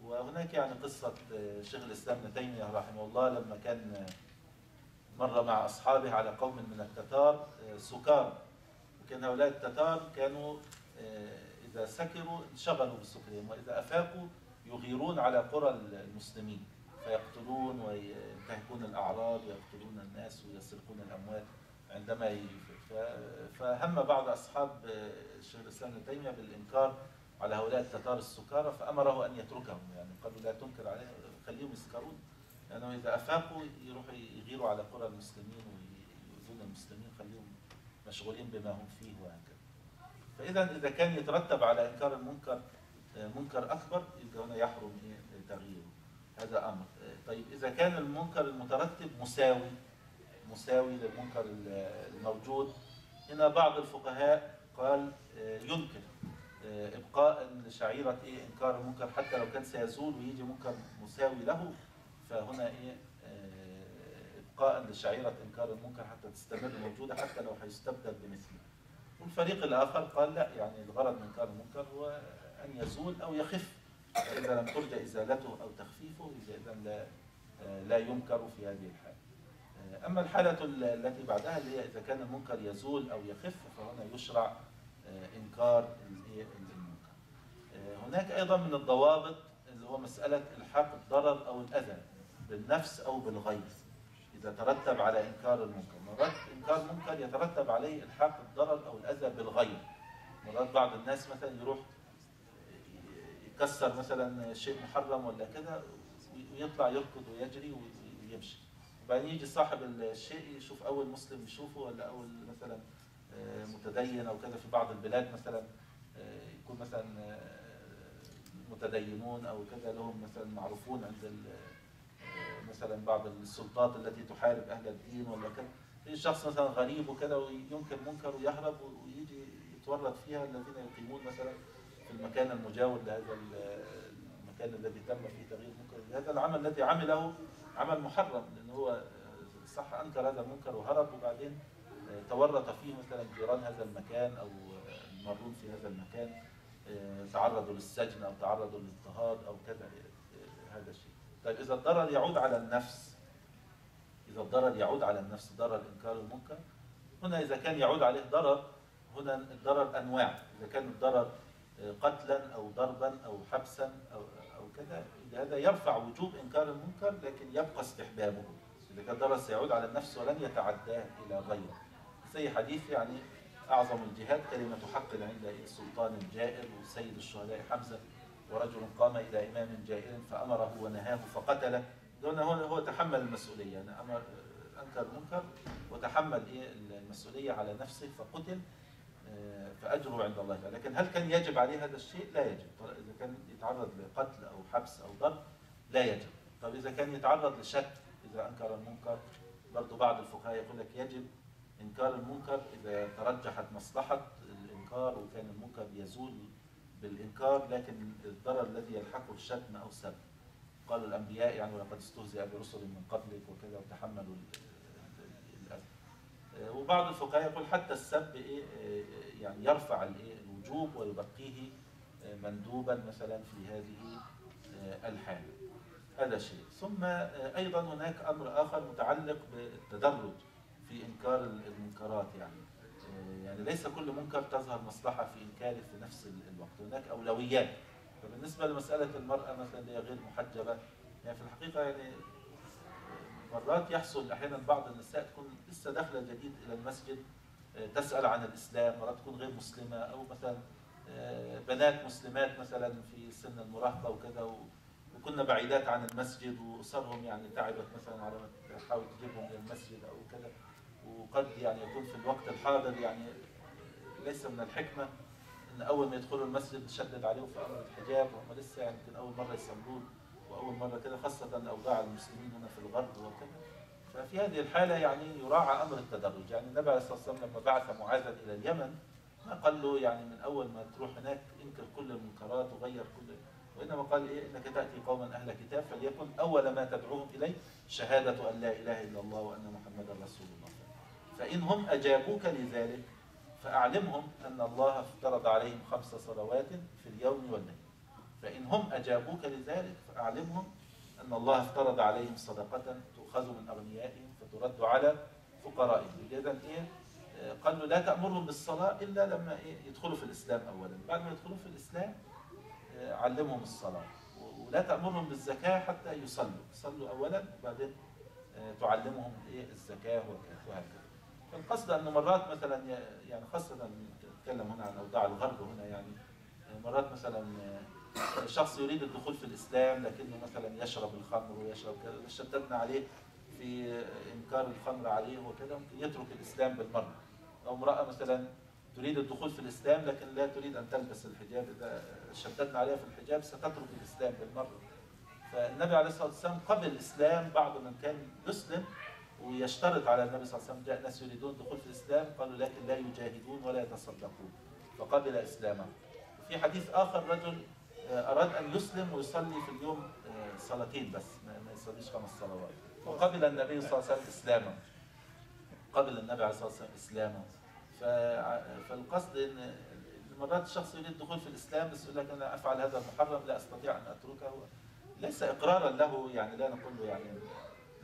وهناك يعني قصة شيخ الإسلام ابن تيمية رحمه الله لما كان مر مع أصحابه على قوم من التتار سكارى، وكان هؤلاء التتار كانوا إذا سكروا انشغلوا بسكرهم، وإذا أفاقوا يغيرون على قرى المسلمين فيقتلون وينتهكون الأعراض ويقتلون الناس ويسرقون الأموال عندما فهم بعض أصحاب الشيخ الإسلام ابن تيمية بالإنكار على هؤلاء التتار السكارى، فأمره أن يتركهم، يعني قالوا لا تنكر عليهم، خليهم يسكرون، لأنه إذا أفاقوا يروحوا يغيروا على قرى المسلمين ويؤذون المسلمين، خليهم مشغولين بما هم فيه وهكذا. فإذا إذا كان يترتب على إنكار المنكر منكر أكبر، يبقى هنا يحرم تغييره، هذا أمر. طيب إذا كان المنكر المترتب مساوي للمنكر الموجود، هنا بعض الفقهاء قال ينكر إبقاء لشعيرة إنكار المنكر حتى لو كان سيزول ويجي منكر مساوي له، فهنا إبقاء لشعيرة إنكار المنكر حتى تستمر موجودة حتى لو هيستبدل بمثله. والفريق الآخر قال لا، يعني الغرض من إنكار المنكر هو أن يزول أو يخف، فإذا لم ترجى إزالته أو تخفيفه إذا لا ينكر في هذه الحالة. أما الحالة التي بعدها اللي هي إذا كان المنكر يزول أو يخف، فهنا يشرع إنكار المنكر. هناك أيضا من الضوابط اللي هو مسألة إلحاق الضرر أو الأذى بالنفس أو بالغير إذا ترتب على إنكار المنكر. مرات إنكار منكر يترتب عليه إلحاق الضرر أو الأذى بالغير. مرات بعض الناس مثلا يروح يكسر مثلا شيء محرم ولا كده ويطلع يركض ويجري ويمشي، وبعدين يجي صاحب الشيء يشوف أول مسلم يشوفه ولا أول مثلا متدين أو كذا. في بعض البلاد مثلا يكون مثلا متدينون أو كذا لهم مثلا معروفون عند مثلا بعض السلطات التي تحارب أهل الدين ولا كذا، في شخص مثلا غريب وكذا وينكر منكر ويهرب ويجي يتورط فيها الذين يقيمون مثلا في المكان المجاور لهذا المكان الذي تم فيه تغيير المنكر. هذا العمل الذي عمله عمل محرم، لأنه هو صح أنكر هذا المنكر وهرب، وبعدين تورط فيه مثلا جيران هذا المكان أو المارون في هذا المكان تعرضوا للسجن أو تعرضوا للاضطهاد أو كذا هذا الشيء. طيب إذا الضرر يعود على النفس، ضرر إنكار المنكر، هنا إذا كان يعود عليه ضرر، هنا الضرر أنواع. إذا كان الضرر قتلا أو ضربا أو حبسا أو كذا، هذا يرفع وجوب إنكار المنكر لكن يبقى استحبابه. إذا كان ضرر سيعود على النفس ولن يتعداه إلى غيره، زي حديث يعني أعظم الجهاد كلمة حق عند سلطان جائر وسيد الشهداء حمزة، ورجل قام إلى إمام جائر فأمره ونهاه فقتله. دون هو تحمل المسؤولية، يعني أنكر المنكر وتحمل المسؤولية على نفسه فقتل، فأجره عند الله. لكن هل كان يجب عليه هذا الشيء؟ لا يجب. إذا كان يتعرض لقتل أو حبس أو ضرب لا يجب. طب إذا كان يتعرض لشك إذا أنكر المنكر، برضو بعض الفقهاء يقول لك يجب إنكار المنكر إذا ترجحت مصلحة الإنكار وكان المنكر يزول بالإنكار، لكن الضرر الذي يلحقه الشتم أو السب. قالوا الأنبياء يعني ولقد استهزئ برسل من قبلك وكذا وتحملوا الأذى. وبعض الفقهاء يقول حتى السب يعني يرفع الوجوب ويبقيه مندوبا مثلا في هذه الحالة. هذا شيء. ثم أيضا هناك أمر آخر متعلق بالتدرج في إنكار المنكرات، يعني ليس كل منكر تظهر مصلحة في إنكاره في نفس الوقت، هناك أولويات. فبالنسبة لمسألة المرأة مثلا اللي هي غير محجبة، يعني في الحقيقة يعني مرات يحصل أحيانا بعض النساء تكون لسه داخلة جديد إلى المسجد تسأل عن الإسلام، مرات تكون غير مسلمة، أو مثلا بنات مسلمات مثلا في سن المراهقة وكذا، وكنا بعيدات عن المسجد، وأسرهم يعني تعبت مثلا على ما تحاول تجيبهم إلى المسجد أو كذا، وقد يعني يكون في الوقت الحاضر يعني ليس من الحكمة إن أول ما يدخلوا المسجد نشدد عليهم في أمر الحجاب، وهم لسه يعني يمكن أول مرة يصلون وأول مرة كده، خاصة أوضاع المسلمين هنا في الغرب وكذا. ففي هذه الحالة يعني يراعى أمر التدرج. يعني النبي عليه الصلاة والسلام لما بعث معاذا إلى اليمن ما قال له يعني من أول ما تروح هناك انكر كل المنكرات وغير كل، وإنما قال إيه إنك تأتي قوما أهل كتاب فليكن أول ما تدعوهم إليه شهادة أن لا إله إلا الله وأن محمدا رسول الله. فإن هم أجابوك لذلك فأعلمهم أن الله افترض عليهم 5 صلوات في اليوم والليل. فإن هم أجابوك لذلك فأعلمهم أن الله افترض عليهم صدقة تؤخذ من أغنيائهم فترد على فقرائهم. إذا إيه؟ قال له لا تأمرهم بالصلاة إلا لما إيه؟ يدخلوا في الإسلام أولا، بعد ما يدخلوا في الإسلام علمهم الصلاة، ولا تأمرهم بالزكاة حتى يصلوا أولا وبعدين تعلمهم إيه؟ الزكاة وهكذا. فالقصد أنه مرات مثلا يعني خاصة نتكلم هنا عن أوضاع الغرب هنا، يعني مرات مثلا شخص يريد الدخول في الإسلام لكنه مثلا يشرب الخمر ويشرب كذا، شددنا عليه في إنكار الخمر عليه وكذا، ممكن يترك الإسلام بالمرة. أو امرأة مثلا تريد الدخول في الإسلام لكن لا تريد أن تلبس الحجاب، إذا شددنا عليها في الحجاب ستترك الإسلام بالمرة. فالنبي عليه الصلاة والسلام قبل الإسلام بعض من كان يسلم ويشترط على النبي صلى الله عليه وسلم، جاء ناس يريدون الدخول في الإسلام قالوا لكن لا يجاهدون ولا يتصدقون، فقبل إسلامه. وفي حديث آخر رجل أراد أن يسلم ويصلي في اليوم صلاتين بس، ما يصليش 5 صلوات، وقبل النبي صلى الله عليه وسلم إسلامه، قبل النبي عليه الصلاة والسلام إسلامه. فالقصد إن مرات الشخص يريد الدخول في الإسلام بس يقول لك أنا أفعل هذا المحرم لا أستطيع أن أتركه، ليس إقرارا له، يعني لا نقول له يعني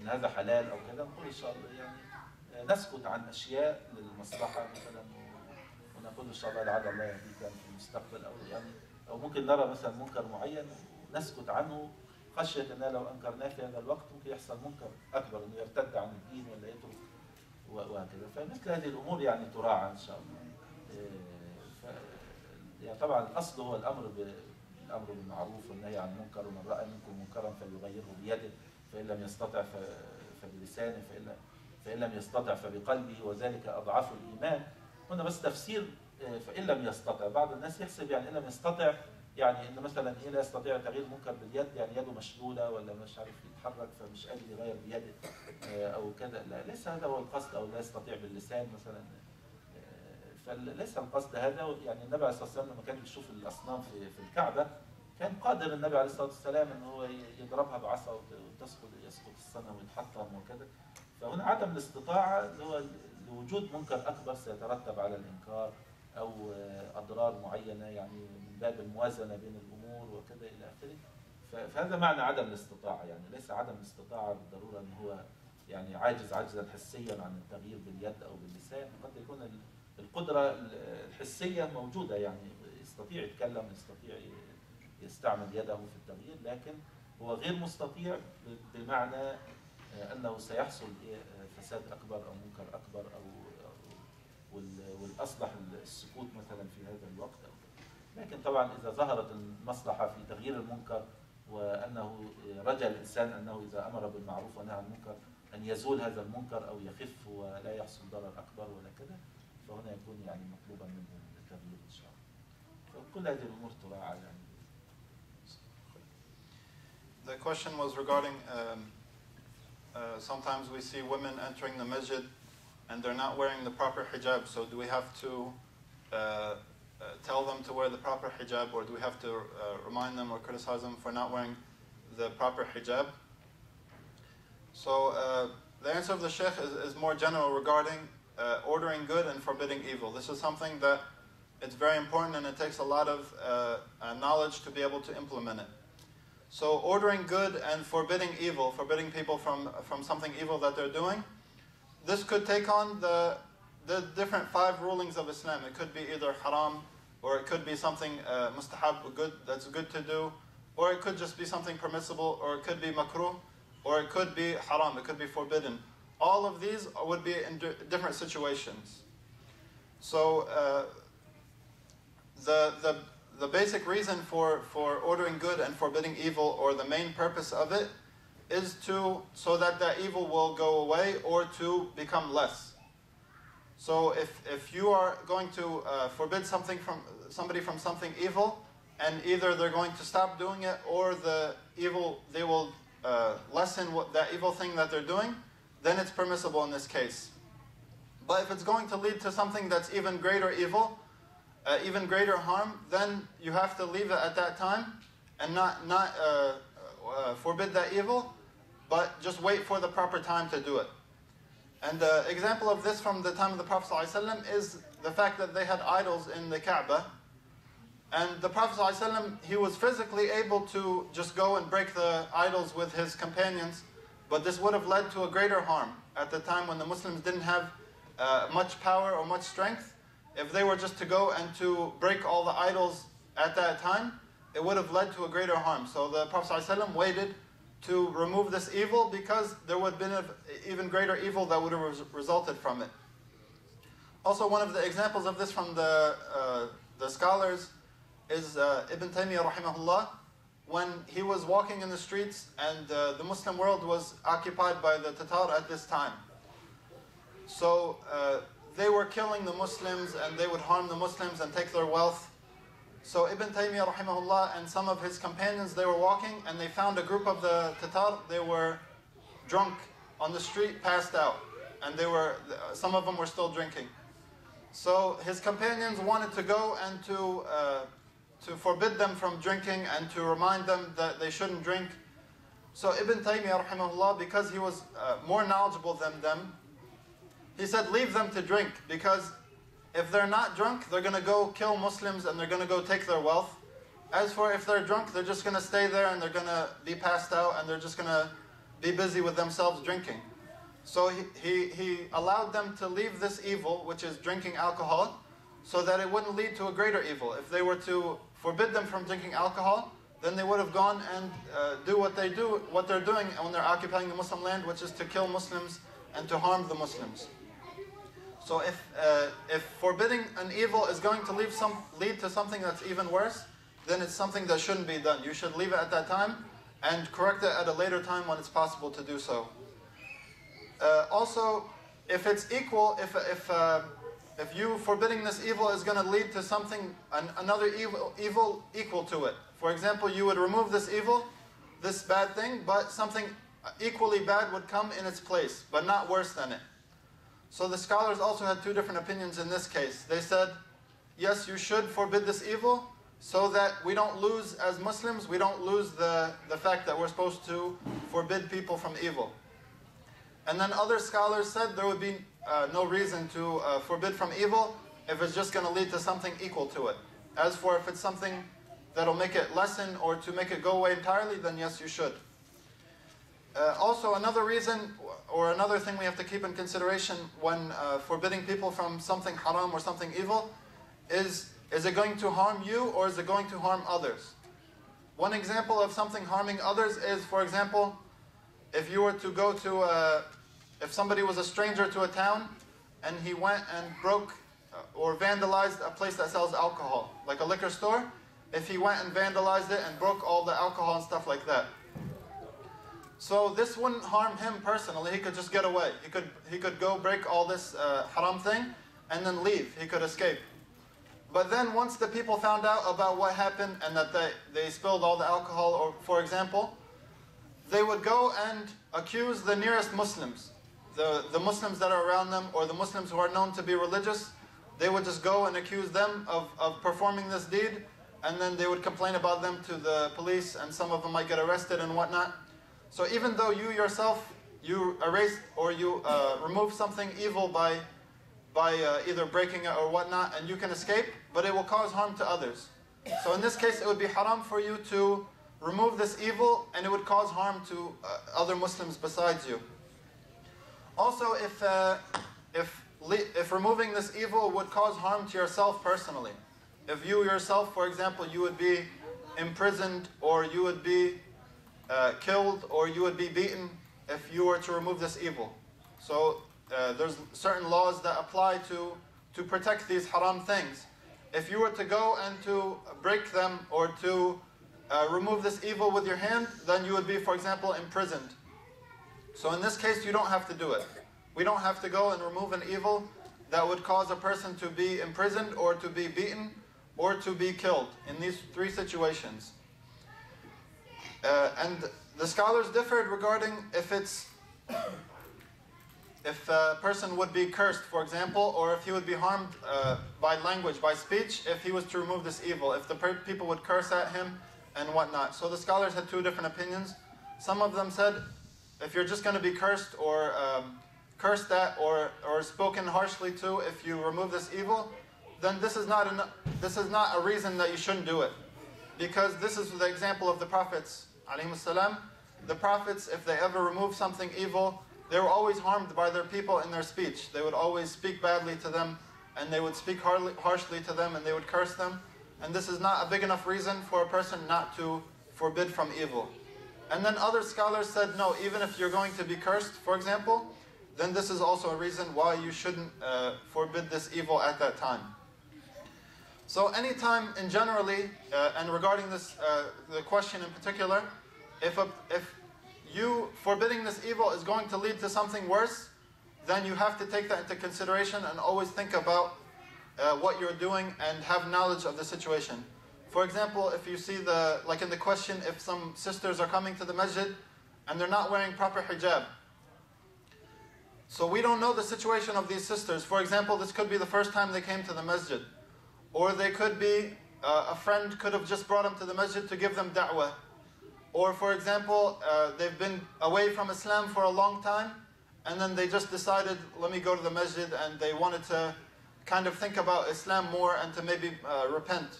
إن هذا حلال أو كذا، نقول إن شاء الله يعني نسكت عن أشياء للمصلحة مثلا، ونقول إن شاء الله لعل الله يهديك في المستقبل، أو يعني أو ممكن نرى مثلا منكر معين ونسكت عنه خشية أن لو أنكرناه في هذا الوقت ممكن يحصل منكر أكبر إنه يرتد عن الدين ولا يترك وهكذا. فمثل هذه الأمور يعني تراعى إن شاء الله. يعني طبعا الأصل هو الأمر بالمعروف والنهي عن المنكر، ومن رأى منكم منكرا فليغيره بيده فإن لم يستطع فبلسانه فإن لم يستطع فبقلبه وذلك أضعف الإيمان. هنا بس تفسير فإن لم يستطع، بعض الناس يحسب يعني إن لم يستطع يعني إن مثلا إيه لا يستطيع تغيير المنكر باليد، يعني يده مشلولة ولا مش عارف يتحرك فمش قادر يغير بيده أو كذا، لا ليس هذا هو القصد، أو لا يستطيع باللسان مثلا، فليس القصد هذا. يعني النبي عليه الصلاة والسلام لما كان بيشوف الأصنام في الكعبة كان قادر النبي عليه الصلاة والسلام أن هو يضربها بعصا يسقط الصنم ويتحطم وكذا. فهنا عدم الاستطاعة اللي هو لوجود منكر أكبر سيترتب على الإنكار أو أضرار معينة، يعني من باب الموازنة بين الأمور وكذا إلى آخره. فهذا معنى عدم الاستطاعة، يعني ليس عدم الاستطاعة بالضرورة أن هو يعني عاجز عجزا حسيا عن التغيير باليد أو باللسان، قد يكون القدرة الحسية موجودة، يعني يستطيع يتكلم، يستطيع يستعمل يده في التغيير، لكن هو غير مستطيع بمعنى أنه سيحصل فساد أكبر أو منكر أكبر والأصلح السكوت مثلا في هذا الوقت. لكن طبعا إذا ظهرت المصلحة في تغيير المنكر وأنه رجى الإنسان أنه إذا أمر بالمعروف ونهى عن المنكر أن يزول هذا المنكر أو يخف ولا يحصل ضرر أكبر ولا كذا، فهنا يكون يعني مطلوبا منه التغيير إن شاء الله. فكل هذه الأمور تراعى يعني. The question was regarding sometimes we see women entering the masjid and they're not wearing the proper hijab, so do we have to tell them to wear the proper hijab, or do we have to remind them or criticize them for not wearing the proper hijab? So the answer of the Sheikh is more general regarding ordering good and forbidding evil. This is something that it's very important and it takes a lot of knowledge to be able to implement it. So ordering good and forbidding evil, forbidding people from something evil that they're doing, this could take on the different 5 rulings of Islam. It could be either haram, or it could be something mustahab, good, that's good to do, or it could just be something permissible, or it could be makruh, or it could be haram, it could be forbidden. All of these would be in different situations. So the basic reason for ordering good and forbidding evil, or the main purpose of it, is so that that evil will go away or to become less. So if you are going to forbid somebody from something evil, and either they're going to stop doing it, or they will lessen that evil thing that they're doing, then it's permissible in this case. But if it's going to lead to something that's even greater evil, even greater harm, then you have to leave it at that time and not forbid that evil, but just wait for the proper time to do it. And the example of this from the time of the Prophet ﷺ is the fact that they had idols in the Kaaba. And the Prophet ﷺ, he was physically able to just go and break the idols with his companions, but this would have led to a greater harm at the time when the Muslims didn't have much power or much strength. If they were just to go and to break all the idols at that time, it would have led to a greater harm. So the Prophet ﷺ waited to remove this evil, because there would have been an even greater evil that would have resulted from it. Also, one of the examples of this from the scholars is Ibn Taymiyyah rahimahullah, when he was walking in the streets and the Muslim world was occupied by the Tatar at this time. So they were killing the Muslims, and they would harm the Muslims and take their wealth. So Ibn Taymiyyah rahimahullah and some of his companions, they were walking, and they found a group of the Tatar. They were drunk on the street, passed out, and some of them were still drinking. So his companions wanted to go and to forbid them from drinking and to remind them that they shouldn't drink. So Ibn Taymiyyah rahimahullah, because he was more knowledgeable than them, he said, leave them to drink, because if they're not drunk, they're going to go kill Muslims and they're going to go take their wealth. As for if they're drunk, they're just going to stay there and they're going to be passed out and they're just going to be busy with themselves drinking. So he allowed them to leave this evil, which is drinking alcohol, so that it wouldn't lead to a greater evil. If they were to forbid them from drinking alcohol, then they would have gone and do what they're doing when they're occupying the Muslim land, which is to kill Muslims and to harm the Muslims. So if forbidding an evil is going to lead to something that's even worse, then it's something that shouldn't be done. You should leave it at that time and correct it at a later time when it's possible to do so. Also, if it's equal, if you forbidding this evil is going to lead to something, another evil equal to it. For example, you would remove this evil, this bad thing, but something equally bad would come in its place, but not worse than it. So the scholars also had two different opinions in this case. They said, yes, you should forbid this evil, so that we don't lose, as Muslims, we don't lose the fact that we're supposed to forbid people from evil. And then other scholars said there would be no reason to forbid from evil if it's just going to lead to something equal to it. As for if it's something that'll make it lessen or to make it go away entirely, then yes, you should. Also, another reason, or another thing we have to keep in consideration when forbidding people from something haram or something evil is it going to harm you or is it going to harm others? One example of something harming others is, for example, if you were to go to, if somebody was a stranger to a town and he went and broke or vandalized a place that sells alcohol, like a liquor store, if he went and vandalized it and broke all the alcohol and stuff like that. So this wouldn't harm him personally. He could just get away. He could go break all this haram thing and then leave. He could escape. But then once the people found out about what happened and that they spilled all the alcohol, or for example, they would go and accuse the nearest Muslims, the Muslims that are around them, or the Muslims who are known to be religious. They would just go and accuse them of performing this deed, and then they would complain about them to the police, and some of them might get arrested and whatnot. So even though you yourself, you erase or you remove something evil by either breaking it or whatnot, and you can escape, but it will cause harm to others. So in this case, it would be haram for you to remove this evil, and it would cause harm to other Muslims besides you. Also, if removing this evil would cause harm to yourself personally, if you yourself, for example, you would be imprisoned, or you would be killed, or you would be beaten if you were to remove this evil. So there's certain laws that apply to to protect these haram things. If you were to go and to break them or to remove this evil with your hand, then you would be, for example, imprisoned. So in this case, you don't have to do it. We don't have to go and remove an evil that would cause a person to be imprisoned or to be beaten or to be killed in these three situations. And the scholars differed regarding if a person would be cursed, for example, or if he would be harmed by language, by speech, if he was to remove this evil, if the people would curse at him and whatnot. So the scholars had two different opinions. Some of them said, if you're just going to be cursed or cursed at or spoken harshly to, if you remove this evil, then this is not a reason that you shouldn't do it. Because this is the example of the prophets, alayhimus salam. The prophets, if they ever remove something evil, they were always harmed by their people in their speech. They would always speak badly to them, and they would speak harshly to them, and they would curse them. And this is not a big enough reason for a person not to forbid from evil. And then other scholars said, no, even if you're going to be cursed, for example, then this is also a reason why you shouldn't forbid this evil at that time. So anytime in generally, and regarding this, the question in particular, if you forbidding this evil is going to lead to something worse, then you have to take that into consideration and always think about what you're doing and have knowledge of the situation. For example, if you see like in the question, if some sisters are coming to the masjid and they're not wearing proper hijab. So we don't know the situation of these sisters. For example, this could be the first time they came to the masjid. Or they could be, a friend could have just brought them to the masjid to give them da'wah. Or for example, they've been away from Islam for a long time, and then they just decided, let me go to the masjid, and they wanted to kind of think about Islam more and to maybe repent.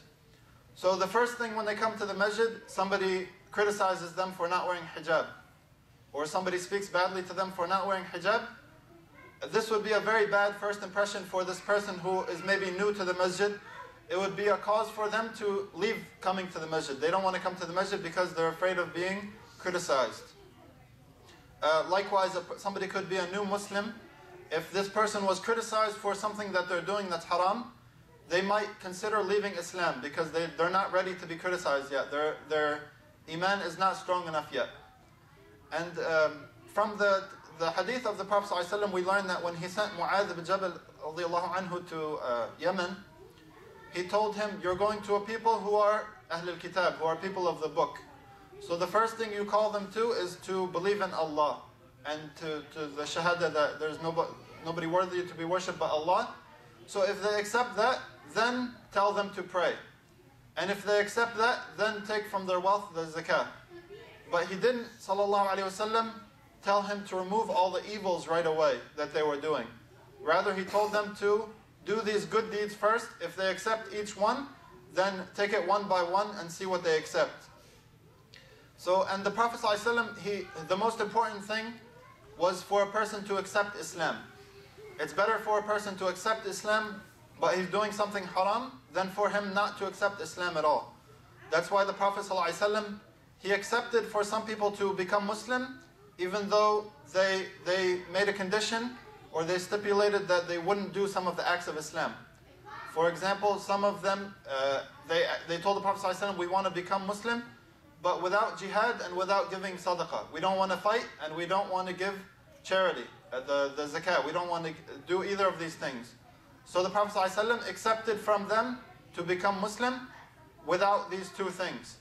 So the first thing when they come to the masjid, somebody criticizes them for not wearing hijab. Or somebody speaks badly to them for not wearing hijab. This would be a very bad first impression for this person who is maybe new to the masjid. It would be a cause for them to leave coming to the masjid. They don't want to come to the masjid because they're afraid of being criticized. Likewise, somebody could be a new Muslim. If this person was criticized for something that they're doing that's haram, they might consider leaving Islam because they're not ready to be criticized yet. Their iman is not strong enough yet. And from the hadith of the Prophet ﷺ, we learn that when he sent Mu'adh ibn Jabal anhu to Yemen, he told him, you're going to a people who are Ahl al-Kitab, who are people of the book. So the first thing you call them to is to believe in Allah and to the shahada that there's nobody worthy to be worshipped but Allah. So if they accept that, then tell them to pray. And if they accept that, then take from their wealth the zakah. But he didn't, sallallahu alayhi wasallam, tell him to remove all the evils right away that they were doing. Rather, he told them to do these good deeds first. If they accept each one, then take it one by one and see what they accept. So, and the Prophet ﷺ, the most important thing was for a person to accept Islam. It's better for a person to accept Islam, but he's doing something haram, than for him not to accept Islam at all. That's why the Prophet ﷺ, he accepted for some people to become Muslim, even though they made a condition, or they stipulated that they wouldn't do some of the acts of Islam. For example, some of them, they told the Prophet ﷺ, we want to become Muslim, but without jihad and without giving sadaqah. We don't want to fight and we don't want to give charity, the zakah. We don't want to do either of these things. So the Prophet ﷺ accepted from them to become Muslim without these two things.